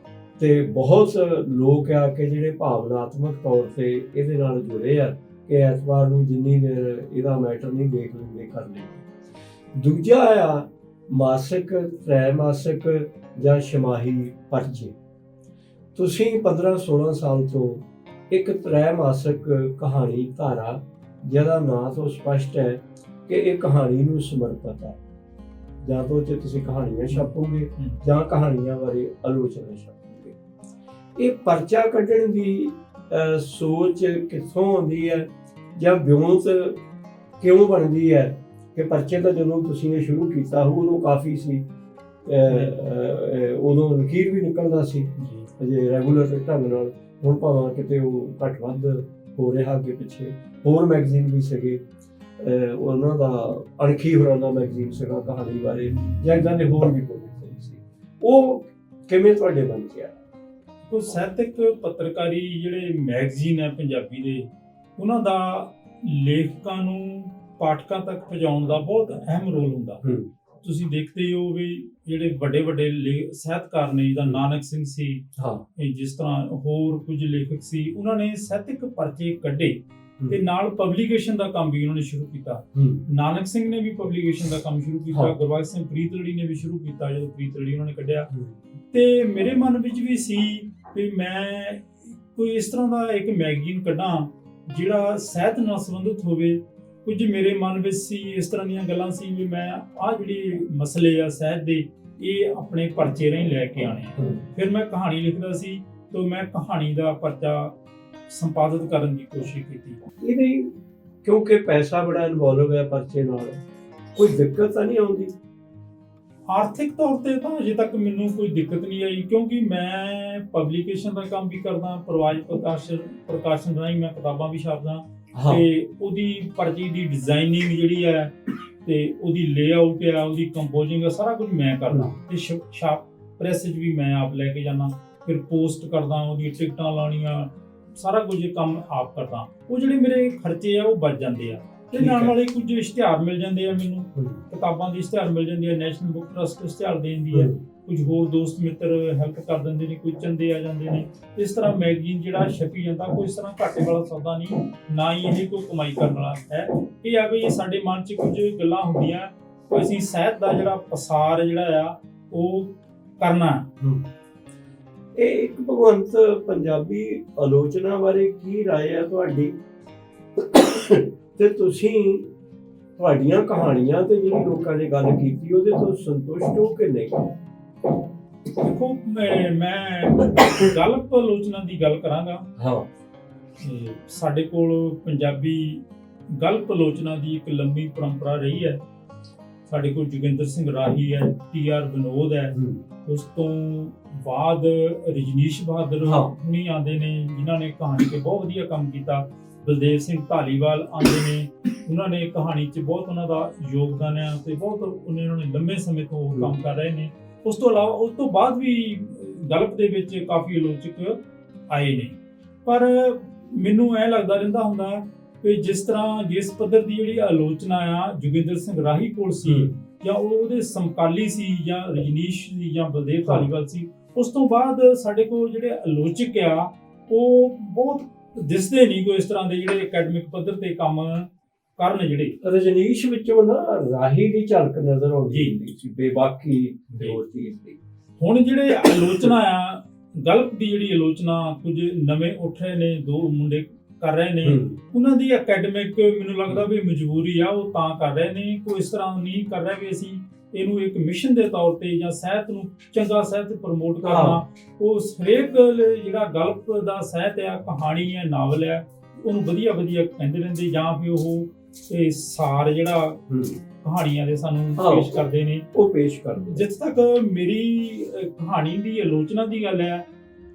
ਤੇ ਬਹੁਤ ਲੋਕ ਆ ਕਿ ਜਿਹੜੇ ਭਾਵਨਾਤਮਕ ਤੌਰ ਤੇ ਇਹਦੇ ਨਾਲ ਜੁੜੇ ਆ ਕਿ ਐਤਵਾਰ ਨੂੰ ਜਿੰਨੀ ਦੇਰ ਇਹਦਾ ਮੈਟਰ ਨਹੀਂ ਦੇਖ ਲੈਂਦੇ ਕਰ ਲੈਂਦੇ। ਦੂਜਾ ਆ ਮਾਸਿਕ, ਤ੍ਰੈਮਾਸਿਕ ਜਾਂ ਛਮਾਹੀ ਪਰਚੇ। ਤੁਸੀਂ 15-16 ਸਾਲ ਤੋਂ ਇੱਕ ਤ੍ਰੈਮਾਸਿਕ ਕਹਾਣੀ ਧਾਰਾ ਜਿਹਦਾ ਨਾਂ ਤੋਂ ਸਪਸ਼ਟ ਹੈ ਕਿ ਇਹ ਕਹਾਣੀ ਨੂੰ ਸਮਰਪਿਤ ਹੈ, ਜਾਂ ਤਾਂ ਉਹ 'ਚ ਤੁਸੀਂ ਕਹਾਣੀਆਂ ਛਾਪੋਗੇ ਜਾਂ ਕਹਾਣੀਆਂ ਬਾਰੇ ਆਲੋਚਨਾ ਛਾਪੋਗੇ। ਇਹ ਪਰਚਾ ਕੱਢਣ ਦੀ ਸੋਚ ਕਿੱਥੋਂ ਆਉਂਦੀ ਹੈ ਜਾਂ ਵਿਉਂਤ ਕਿਉਂ ਬਣਦੀ ਹੈ ਕਿ ਪਰਚੇ ਦਾ ਜਦੋਂ ਤੁਸੀਂ ਇਹ ਸ਼ੁਰੂ ਕੀਤਾ ਉਦੋਂ ਕਾਫੀ ਸੀ, ਉਦੋਂ ਲਕੀਰ ਵੀ ਨਿਕਲਦਾ ਸੀ ਅਜੇ ਰੈਗੂਲਰ ਢੰਗ ਨਾਲ। ਹੁਣ ਭਾਵੇਂ ਕਿਤੇ ਉਹ ਘੱਟ ਵੱਧ ਹੋ ਰਿਹਾ ਅੱਗੇ ਪਿੱਛੇ। ਹੋਰ ਮੈਗਜ਼ੀਨ ਵੀ ਸੀਗੇ, ਉਹਨਾਂ ਦਾ ਅਣਖੀ ਹੋਰਾਂ ਦਾ ਮੈਗਜ਼ੀਨ ਸੀਗਾ ਕਹਾਣੀ ਬਾਰੇ, ਜਾਂ ਇੱਦਾਂ ਦੇ ਹੋਰ ਵੀ ਕੋਈ ਸੀ। ਉਹ ਕਿਵੇਂ ਤੁਹਾਡੇ ਬਣ ਗਿਆ? ਕੋਈ ਸਾਹਿਤਕ ਪੱਤਰਕਾਰੀ ਜਿਹੜੇ ਮੈਗਜ਼ੀਨ ਹੈ ਪੰਜਾਬੀ ਦੇ, ਉਹਨਾਂ ਦਾ ਲੇਖਕਾਂ ਨੂੰ ਪਾਠਕਾਂ ਤੱਕ ਪਹੁੰਚਾਉਣ ਦਾ ਬਹੁਤ ਅਹਿਮ ਰੋਲ ਹੁੰਦਾ। ਤੁਸੀਂ ਦੇਖਦੇ ਹੋ ਵੀ ਜਿਹੜੇ ਵੱਡੇ ਵੱਡੇ ਸਾਹਿਤਕਾਰ ਨੇ, ਜਿੱਦਾਂ ਨਾਨਕ ਸਿੰਘ ਸੀ, ਜਿਸ ਤਰ੍ਹਾਂ ਹੋਰ ਕੁਝ ਲੇਖਕ ਸੀ, ਉਹਨਾਂ ਨੇ ਸਾਹਿਤਕ ਪਰਚੇ ਕੱਢੇ ਤੇ ਨਾਲ ਪਬਲੀਕੇਸ਼ਨ ਦਾ ਕੰਮ ਵੀ ਉਹਨਾਂ ਨੇ ਸ਼ੁਰੂ ਕੀਤਾ। ਨਾਨਕ ਸਿੰਘ ਨੇ ਵੀ ਪਬਲੀਕੇਸ਼ਨ ਦਾ ਕੰਮ ਸ਼ੁਰੂ ਕੀਤਾ, ਗੁਰਬਖਸ਼ ਸਿੰਘ ਪ੍ਰੀਤਲੜੀ ਨੇ ਵੀ ਸ਼ੁਰੂ ਕੀਤਾ ਜਦੋਂ ਪ੍ਰੀਤਲੜੀ ਉਹਨਾਂ ਨੇ ਕੱਢਿਆ। ਤੇ ਮੇਰੇ ਮਨ ਵਿੱਚ ਵੀ ਸੀ ਵੀ ਮੈਂ ਕੋਈ ਇਸ ਤਰ੍ਹਾਂ ਦਾ ਇੱਕ ਮੈਗਜ਼ੀਨ ਕੱਢਾਂ ਜਿਹੜਾ ਸਾਹਿਤ ਨਾਲ ਸੰਬੰਧਿਤ ਹੋਵੇ। ਕੁਝ ਮੇਰੇ ਮਨ ਵਿੱਚ ਸੀ, ਇਸ ਤਰ੍ਹਾਂ ਦੀਆਂ ਗੱਲਾਂ ਸੀ ਵੀ ਮੈਂ ਆਹ ਜਿਹੜੀ ਮਸਲੇ ਆ ਸਾਹਿਤ ਦੇ, ਇਹ ਆਪਣੇ ਪਰਚੇ ਰਾਹੀਂ ਲੈ ਕੇ ਆਣੇ ਆ। ਫਿਰ ਮੈਂ ਕਹਾਣੀ ਲਿਖਦਾ ਸੀ ਤਾਂ ਮੈਂ ਕਹਾਣੀ ਦਾ ਪਰਚਾ ਸੰਪਾਦਿਤ ਕਰਨ ਦੀ ਕੋਸ਼ਿਸ਼ ਕੀਤੀ। ਇਹਦੇ ਕਿਉਂਕਿ ਪੈਸਾ ਬੜਾ ਇਨਵੋਲਵ ਹੈ ਪਰਚੇ ਨਾਲ, ਕੋਈ ਦਿੱਕਤ ਤਾਂ ਨਹੀਂ ਆਉਂਦੀ? ਆਰਥਿਕ ਤੌਰ ਤੇ ਤਾਂ ਅਜੇ ਤੱਕ ਮੈਨੂੰ ਕੋਈ ਦਿੱਕਤ ਨਹੀਂ ਆਈ, ਕਿਉਂਕਿ ਮੈਂ ਪਬਲੀਕੇਸ਼ਨ ਦਾ ਕੰਮ ਵੀ ਕਰਦਾ, ਪ੍ਰਵਾਜ ਪ੍ਰਕਾਸ਼ਨ ਰਾਹੀਂ ਮੈਂ ਕਿਤਾਬਾਂ ਵੀ ਛਾਪਦਾ ਤੇ ਉਹਦੀ ਪਰਚੀ ਦੀ ਡਿਜ਼ਾਈਨਿੰਗ ਜਿਹੜੀ ਹੈ ਤੇ ਉਹਦੀ ਲੇਆਊਟ ਆ, ਉਹਦੀ ਕੰਪੋਜ਼ਿੰਗ ਆ, ਸਾਰਾ ਕੁਝ ਮੈਂ ਕਰਦਾ ਤੇ ਛਾਪ ਪ੍ਰੈਸ 'ਚ ਵੀ ਮੈਂ ਆਪ ਲੈ ਕੇ ਜਾਣਾ, ਫਿਰ ਪੋਸਟ ਕਰਦਾ, ਉਹਦੀ ਟਿਕਟਾਂ ਲਾਉਣੀਆਂ, ਸਾਰਾ ਕੁਝ ਕੰਮ ਆਪ ਕਰਦਾ। ਉਹ ਜਿਹੜੇ ਮੇਰੇ ਖਰਚੇ ਆ ਉਹ ਬਚ ਜਾਂਦੇ ਆ ਤੇ ਨਾਲ ਵਾਲੇ ਕੁਝ ਇਸ਼ਤਿਹਾਰ ਮਿਲ ਜਾਂਦੇ ਆ, ਮੈਨੂੰ ਕਿਤਾਬਾਂ ਦੇ ਇਸ਼ਤਿਹਾਰ ਮਿਲ ਜਾਂਦੇ ਆ, ਨੈਸ਼ਨਲ ਬੁੱਕ ਟਰਸਟ ਇਸ਼ਤਿਹਾਰ ਦੇ ਦਿੰਦੀ ਹੈ, ਕੁਝ ਹੋਰ ਦੋਸਤ ਮਿੱਤਰ ਹੈਲਪ ਕਰ ਦਿੰਦੇ ਨੇ, ਕੋਈ ਚੰਦੇ ਆ ਜਾਂਦੇ ਨੇ। ਇਸ ਤਰ੍ਹਾਂ ਮੈਗਜ਼ੀਨ ਜਿਹੜਾ ਛਪੀ ਜਾਂਦਾ, ਕੋਈ ਇਸ ਤਰ੍ਹਾਂ ਘਾਟੇ ਵਾਲਾ ਸੌਦਾ ਨਹੀਂ, ਨਾ ਹੀ ਇਹ ਕੋਈ ਕਮਾਈ ਕਰਨ ਵਾਲਾ ਹੈ। ਇਹ ਆ ਵੀ ਸਾਡੇ ਮਨ 'ਚ ਕੁਝ ਗੱਲਾਂ ਹੁੰਦੀਆਂ, ਅਸੀਂ ਸਾਹਿਤ ਦਾ ਜਿਹੜਾ ਪਸਾਰ ਜਿਹੜਾ ਆ ਉਹ ਕਰਨਾ। ਇਹ ਇੱਕ ਭਗਵੰਤ ਪੰਜਾਬੀ ਆਲੋਚਨਾ ਬਾਰੇ ਕੀ ਰਾਏ ਹੈ ਤੁਹਾਡੀ, ਤੇ ਤੁਸੀਂ ਤੁਹਾਡੀਆਂ ਕਹਾਣੀਆਂ ਤੇ ਜਿਹੜੀ ਲੋਕਾਂ ਨੇ ਗੱਲ ਕੀਤੀ ਉਹਦੇ ਤੋਂ ਸੰਤੁਸ਼ਟ ਹੋ ਕਿ ਨਹੀਂ? ਦੇਖੋ, ਮੈਂ ਗਲਪ ਆਲੋਚਨਾ ਦੀ ਗੱਲ ਕਰਾਂਗਾ। ਸਾਡੇ ਕੋਲ ਪੰਜਾਬੀ ਗਲਪ ਆਲੋਚਨਾ ਦੀ ਇੱਕ ਲੰਬੀ ਪਰੰਪਰਾ ਰਹੀ ਹੈ। ਸਾਡੇ ਕੋਲ ਜੋਗਿੰਦਰ ਸਿੰਘ ਰਾਹੀ ਹੈ, TR ਵਿਨੋਦ ਹੈ, ਉਸ ਤੋਂ ਬਾਅਦ ਰਜਨੀਸ਼ ਬਹਾਦਰ ਹੁਣੀ ਆਉਂਦੇ ਨੇ ਜਿਨ੍ਹਾਂ ਨੇ ਕਹਾਣੀ ਤੇ ਬਹੁਤ ਵਧੀਆ ਕੰਮ ਕੀਤਾ। ਬਲਦੇਵ ਸਿੰਘ ਧਾਲੀਵਾਲ ਆਉਂਦੇ ਨੇ, ਉਹਨਾਂ ਨੇ ਕਹਾਣੀ 'ਚ ਬਹੁਤ ਉਹਨਾਂ ਦਾ ਯੋਗਦਾਨ ਹੈ ਤੇ ਬਹੁਤ ਉਹਨਾਂ ਨੇ ਲੰਬੇ ਸਮੇਂ ਤੋਂ ਕੰਮ ਕਰ ਰਹੇ ਨੇ। ਉਸ ਤੋਂ ਇਲਾਵਾ ਉਸ ਤੋਂ ਬਾਅਦ ਵੀ ਗਲਪ ਦੇ ਵਿੱਚ ਕਾਫੀ ਆਲੋਚਕ ਆਏ ਨੇ, ਪਰ ਮੈਨੂੰ ਇਹ ਲੱਗਦਾ ਰਹਿੰਦਾ ਹੁੰਦਾ ਕਿ ਜਿਸ ਤਰ੍ਹਾਂ ਜਿਸ ਪੱਧਰ ਦੀ ਜਿਹੜੀ ਆਲੋਚਨਾ ਆ ਜੋਗਿੰਦਰ ਸਿੰਘ ਰਾਹੀ ਕੋਲ ਸੀ, ਜਾਂ ਉਹਦੇ ਸਮਕਾਲੀ ਸੀ, ਜਾਂ ਰਜਨੀਸ਼ ਸੀ, ਜਾਂ ਬਲਦੇਵ ਧਾਲੀਵਾਲ ਸੀ, ਉਸ ਤੋਂ ਬਾਅਦ ਸਾਡੇ ਕੋਲ ਜਿਹੜੇ ਆਲੋਚਕ ਆ ਉਹ ਬਹੁਤ ਦਿਸਦੇ ਨਹੀਂ ਕੋਈ ਇਸ ਤਰ੍ਹਾਂ ਦੇ ਜਿਹੜੇ ਅਕੈਡਮਿਕ ਪੱਧਰ ਤੇ ਕੰਮ ਕਰਨ। ਜਿਹੜੇ ਰਜਨੀਸ਼ ਵਿੱਚੋਂ ਨਾ ਰਾਹੀ ਦੀ ਝਲਕ ਨਜ਼ਰ ਆਉਂਦੀ ਸੀ, ਬੇਬਾਕੀ ਹੋਰ ਚੀਜ਼ ਦੀ। ਹੁਣ ਜਿਹੜੇ ਆਲੋਚਨਾ ਆ ਗਲਪ ਦੀ ਜਿਹੜੀ ਆਲੋਚਨਾ ਕੁਝ ਨਵੇਂ ਉੱਠ ਰਹੇ ਨੇ, ਦੋ ਮੁੰਡੇ ਕਰ ਰਹੇ ਨੇ, ਉਹਨਾਂ ਦੀ ਅਕੈਡਮਿਕ ਮੈਨੂੰ ਲੱਗਦਾ ਵੀ ਮਜਬੂਰੀ ਆ, ਉਹ ਤਾਂ ਕਰ ਰਹੇ ਨੇ। ਕੋਈ ਇਸ ਤਰ੍ਹਾਂ ਨਹੀਂ ਕਰ ਰਿਹਾ ਵੀ ਅਸੀਂ ਇਹਨੂੰ ਇੱਕ ਮਿਸ਼ਨ ਦੇ ਤੌਰ ਤੇ ਜਾਂ ਸਾਹਿਤ ਨੂੰ ਚੰਗਾ ਸਾਹਿਤ ਪ੍ਰਮੋਟ ਕਰਨਾ। ਉਹ ਹਰੇਕ ਜਿਹੜਾ ਗਲਪ ਦਾ ਸਾਹਿਤ ਆ, ਕਹਾਣੀ ਹੈ, ਨਾਵਲ ਹੈ, ਉਹਨੂੰ ਵਧੀਆ ਵਧੀਆ ਕਹਿੰਦੇ ਰਹਿੰਦੇ, ਜਾਂ ਫਿਰ ਉਹ ਸਾਰ ਜਿਹੜਾ ਕਹਾਣੀਆਂ ਦੇ ਸਾਨੂੰ ਪੇਸ਼ ਕਰਦੇ ਨੇ ਉਹ ਪੇਸ਼ ਕਰਦੇ। ਜਿੱਥੇ ਤੱਕ ਮੇਰੀ ਕਹਾਣੀ ਦੀ ਆਲੋਚਨਾ ਦੀ ਗੱਲ ਹੈ,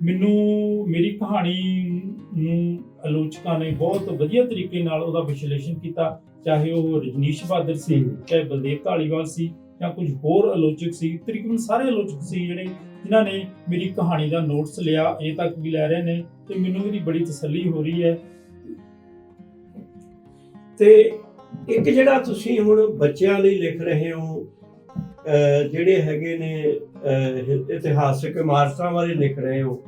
ਮੈਨੂੰ ਮੇਰੀ ਕਹਾਣੀ ਨੂੰ ਆਲੋਚਕਾਂ ਨੇ ਬਹੁਤ ਵਧੀਆ ਤਰੀਕੇ ਨਾਲ ਉਹਦਾ ਵਿਸ਼ਲੇਸ਼ਣ ਕੀਤਾ, ਚਾਹੇ ਉਹ ਰਜਨੀਸ਼ ਬਹਾਦਰ ਸੀ, ਚਾਹੇ ਬਲਦੇਵ ਧਾਲੀਵਾਲ ਸੀ, ਜਾਂ ਕੁਝ ਹੋਰ ਆਲੋਚਕ ਸੀ। ਤਕਰੀਬਨ ਸਾਰੇ ਆਲੋਚਕ ਸੀ ਜਿਹੜੇ ਜਿਨ੍ਹਾਂ ਨੇ ਮੇਰੀ ਕਹਾਣੀ ਦਾ ਨੋਟਸ ਲਿਆ, ਅਜੇ ਤੱਕ ਵੀ ਲੈ ਰਹੇ ਨੇ, ਤੇ ਮੈਨੂੰ ਇਹਦੀ ਬੜੀ ਤਸੱਲੀ ਹੋ ਰਹੀ ਹੈ। ਤੇ ਇੱਕ ਜਿਹੜਾ ਤੁਸੀਂ ਹੁਣ ਬੱਚਿਆਂ ਲਈ ਲਿਖ ਰਹੇ ਹੋ, ਜਿਹੜੇ ਹੈਗੇ ਨੇ ਇਤਿਹਾਸਕ ਇਮਾਰਤਾਂ ਬਾਰੇ ਲਿਖ ਰਹੇ ਹੋ,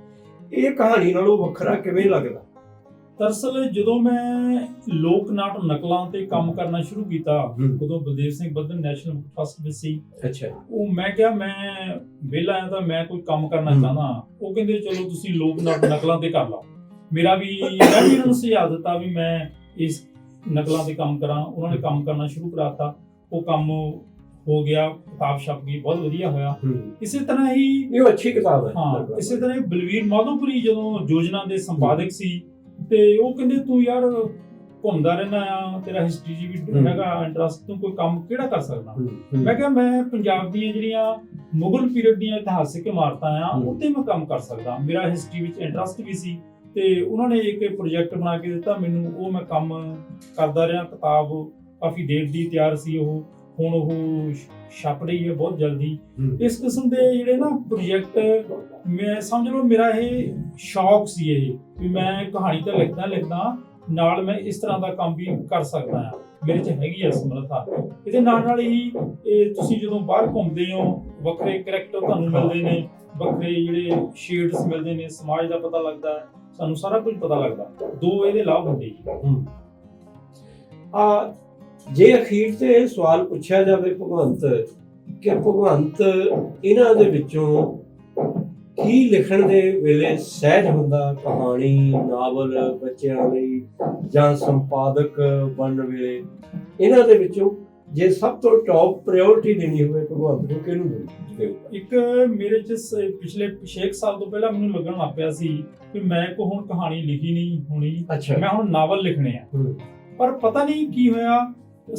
ਇਹ ਕਹਾਣੀ ਨਾਲੋਂ ਵੱਖਰਾ ਕਿਵੇਂ ਲੱਗਦਾ? ਦਰਅਸਲ ਜਦੋਂ ਮੈਂ ਲੋਕ ਨਾਟ ਨਕਲਾਂ ਤੇ ਕੰਮ ਕਰਨਾ ਸ਼ੁਰੂ ਕੀਤਾ, ਉਦੋਂ Baldev Singh ਬੱਦਨ national book trust ਵਿੱਚ ਸੀ। ਉਹ ਮੈਂ ਕਿਹਾ ਮੈਂ ਵਿਹਲਾ ਆਇਆ ਤਾਂ ਮੈਂ ਕੋਈ ਕੰਮ ਕਰਨਾ ਚਾਹੁੰਦਾ। ਉਹ ਕਹਿੰਦੇ ਚਲੋ ਤੁਸੀਂ ਲੋਕ ਨਾਟ ਨਕਲਾਂ ਤੇ ਕਰ ਲਓ। ਮੈਂ ਵੀ ਇਹਨਾਂ ਨੂੰ ਸੁਝਾਅ ਦਿੱਤਾ ਵੀ ਮੈਂ ਇਸ ਨਕਲਾਂ ਤੇ ਕੰਮ ਕਰਾਂ। ਉਹਨਾਂ ਨੇ ਕੰਮ ਕਰਨਾ ਸ਼ੁਰੂ ਕਰਾਤਾ। ਉਹ ਕੰਮ ਹੋ ਗਿਆ, ਕਿਤਾਬ ਛਪ ਗਈ, ਬਹੁਤ ਵਧੀਆ ਹੋਇਆ। ਇਸੇ ਤਰ੍ਹਾਂ ਹੀ ਇਹ ਅੱਛੀ ਕਿਤਾਬ ਹੈ। ਹਾਂ, ਇਸੇ ਤਰ੍ਹਾਂ ਹੀ ਬਲਵੀਰ ਮਾਧੋਪੁਰੀ ਜਦੋਂ ਯੋਜਨਾ ਦੇ ਸੰਪਾਦਕ ਸੀ ਤੇ ਉਹ ਕਹਿੰਦੇ ਤੂੰ ਯਾਰ ਘੁੰਮਦਾ ਰਹਿਣਾ ਆ, ਤੇਰਾ ਹਿਸਟਰੀ ਜੀ ਵੀ ਹੈਗਾ ਇੰਟਰਸਟ, ਤੂੰ ਕੋਈ ਕੰਮ ਕਿਹੜਾ ਕਰ ਸਕਦਾ। ਮੈਂ ਕਿਹਾ ਮੈਂ ਪੰਜਾਬ ਦੀਆਂ ਜਿਹੜੀਆਂ ਮੁਗਲ ਪੀਰੀਅਡ ਦੀਆਂ ਇਤਿਹਾਸਿਕ ਇਮਾਰਤਾਂ ਆ ਉੱਤੇ ਮੈਂ ਕੰਮ ਕਰ ਸਕਦਾ, ਮੇਰਾ ਹਿਸਟਰੀ ਵਿੱਚ ਇੰਟਰਸਟ ਵੀ ਸੀ। ਤੇ ਉਹਨਾਂ ਨੇ ਇੱਕ ਪ੍ਰੋਜੈਕਟ ਬਣਾ ਕੇ ਦਿੱਤਾ ਮੈਨੂੰ, ਉਹ ਮੈਂ ਕੰਮ ਕਰਦਾ ਰਿਹਾ। ਕਿਤਾਬ ਕਾਫੀ ਦੇਰ ਦੀ ਤਿਆਰ ਸੀ, ਉਹ ਹੁਣ ਉਹ ਛਪ ਰਹੀ ਹੈ ਬਹੁਤ ਜਲਦੀ। ਇਸ ਕਿਸਮ ਦੇ ਜਿਹੜੇ ਨਾ ਪ੍ਰੋਜੈਕਟ, ਮੈਂ ਸਮਝ ਲਓ ਮੇਰਾ ਇਹ ਸ਼ੌਕ ਸੀ ਇਹ ਵੀ ਮੈਂ ਕਹਾਣੀ ਤਾਂ ਲਿਖਦਾ ਨਾਲ ਮੈਂ ਇਸ ਤਰ੍ਹਾਂ ਦਾ ਕੰਮ ਵੀ ਕਰ ਸਕਦਾ ਹਾਂ, ਮੇਰੇ 'ਚ ਹੈਗੀ ਆ ਸਮਰੱਥਾ। ਇਹਦੇ ਨਾਲ ਹੀ ਇਹ ਤੁਸੀਂ ਜਦੋਂ ਬਾਹਰ ਘੁੰਮਦੇ ਹੋ ਵੱਖਰੇ ਕਰੈਕਟਰ ਤੁਹਾਨੂੰ ਮਿਲਦੇ ਨੇ, ਵੱਖਰੇ ਜਿਹੜੇ ਸ਼ੇਡਸ ਮਿਲਦੇ ਨੇ, ਸਮਾਜ ਦਾ ਪਤਾ ਲੱਗਦਾ ਹੈ, ਸਾਨੂੰ ਸਾਰਾ ਕੁਝ ਪਤਾ ਲੱਗਦਾ। ਦੋ ਇਹਦੇ ਲਾਭ ਹੁੰਦੇ ਜੀ। ਜੇ ਅਖੀਰ ਤੇ ਇਹ ਸਵਾਲ ਪੁੱਛਿਆ ਜਾਵੇ ਭਗਵੰਤ ਕਿ ਭਗਵੰਤ ਇਹਨਾਂ ਦੇ ਵਿੱਚੋਂ ਕੀ ਲਿਖਣ ਦੇ ਵੇਲੇ ਸਹਿਜ ਹੁੰਦਾ, ਕਹਾਣੀ, ਨਾਵਲ ਬੱਚਿਆਂ ਲਈ ਜਾਂ ਸੰਪਾਦਕ ਬਣਨ ਵੇਲੇ, ਇਹਨਾਂ ਦੇ ਵਿੱਚੋਂ ਜੇ ਸਭ ਤੋਂ ਟੌਪ ਪ੍ਰਾਇੋਰਟੀ ਦੇਣੀ ਹੋਵੇ ਭਗਵੰਤ ਨੂੰ ਕਿਹਨੂੰ ਦੇਣੀ? ਇੱਕ ਮੇਰੇ 'ਚ ਪਿਛਲੇ 6 ਸਾਲ ਤੋਂ ਪਹਿਲਾਂ ਮੈਨੂੰ ਲੱਗਣ ਲੱਗ ਪਿਆ ਸੀ ਕਿ ਮੈਂ ਹੁਣ ਕਹਾਣੀ ਲਿਖੀ ਨਹੀਂ ਹੋਣੀ, ਮੈਂ ਹੁਣ ਨਾਵਲ ਲਿਖਣੇ ਆ। ਪਰ ਪਤਾ ਨਹੀਂ ਕੀ ਹੋਇਆ,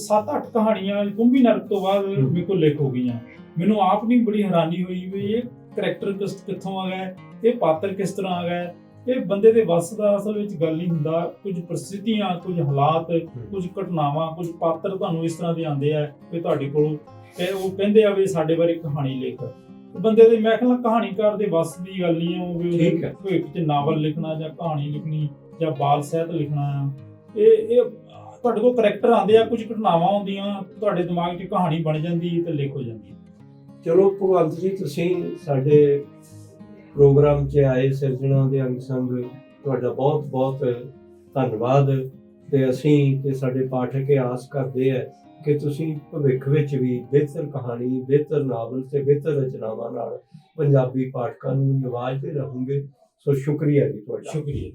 7-8 ਕਹਾਣੀਆਂ ਕੁੰਭੀ ਨਰਕ ਤੋਂ ਬਾਅਦ ਮੇਰੇ ਕੋਲ ਲਿਖ ਹੋ ਗਈਆਂ। ਮੈਨੂੰ ਆਪ ਨਹੀਂ ਬੜੀ ਹੈਰਾਨੀ ਹੋਈ ਵੀ ਇਹ ਕਰੈਕਟਰ ਕਿੱਥੋਂ ਆ ਗਏ, ਇਹ ਪਾਤਰ ਕਿਸ ਤਰ੍ਹਾਂ ਆ ਗਏ। ਇਹ ਬੰਦੇ ਦੇ ਵੱਸ ਦਾ ਅਸਲ ਵਿੱਚ ਗੱਲ ਨਹੀਂ ਹੁੰਦਾ। ਕੁਝ ਪ੍ਰਸਥਿਤੀਆਂ, ਕੁਝ ਹਾਲਾਤ, ਕੁਝ ਘਟਨਾਵਾਂ, ਕੁਝ ਪਾਤਰ ਤੁਹਾਨੂੰ ਇਸ ਤਰ੍ਹਾਂ ਦੇ ਆਉਂਦੇ ਆ ਕਿ ਤੁਹਾਡੇ ਕੋਲ ਉਹ ਕਹਿੰਦੇ ਆ ਵੀ ਸਾਡੇ ਬਾਰੇ ਕਹਾਣੀ ਲਿਖ। ਬੰਦੇ ਦੇ ਮੈਂ ਕਹਿੰਦਾ ਕਹਾਣੀਕਾਰ ਦੇ ਵੱਸ ਦੀ ਗੱਲ ਨਹੀਂ ਹੈ ਉਹ ਵੀ ਭਵਿੱਖ 'ਚ ਨਾਵਲ ਲਿਖਣਾ ਜਾਂ ਕਹਾਣੀ ਲਿਖਣੀ ਜਾਂ ਬਾਲ ਸਾਹਿਤ ਲਿਖਣਾ ਆ। ਇਹ ਤੁਹਾਡੇ ਕੋਲ ਕਰੈਕਟਰ ਆਉਂਦੇ ਆ, ਕੁਝ ਘਟਨਾਵਾਂ ਹੁੰਦੀਆਂ, ਤੁਹਾਡੇ ਦਿਮਾਗ 'ਚ ਕਹਾਣੀ ਬਣ ਜਾਂਦੀ ਤੇ ਲਿਖ ਹੋ ਜਾਂਦੀ। ਚਲੋ ਭਗਵੰਤ ਜੀ, ਤੁਸੀਂ ਸਾਡੇ ਪ੍ਰੋਗਰਾਮ 'ਚ ਆਏ ਸਿਰਜਣਾ ਦੇ ਅੰਗ ਸੰਗ, ਤੁਹਾਡਾ ਬਹੁਤ ਬਹੁਤ ਧੰਨਵਾਦ। ਤੇ ਅਸੀਂ ਤੇ ਸਾਡੇ ਪਾਠਕ ਆਸ ਕਰਦੇ ਆ ਕਿ ਤੁਸੀਂ ਭਵਿੱਖ ਵਿੱਚ ਵੀ ਬਿਹਤਰ ਕਹਾਣੀ, ਬਿਹਤਰ ਨਾਵਲ ਤੇ ਬਿਹਤਰ ਰਚਨਾਵਾਂ ਨਾਲ ਪੰਜਾਬੀ ਪਾਠਕਾਂ ਨੂੰ ਨਿਵਾਜਦੇ ਰਹੋਗੇ। ਸੋ ਸ਼ੁਕਰੀਆ ਜੀ ਤੁਹਾਡਾ। ਸ਼ੁਕਰੀਆ।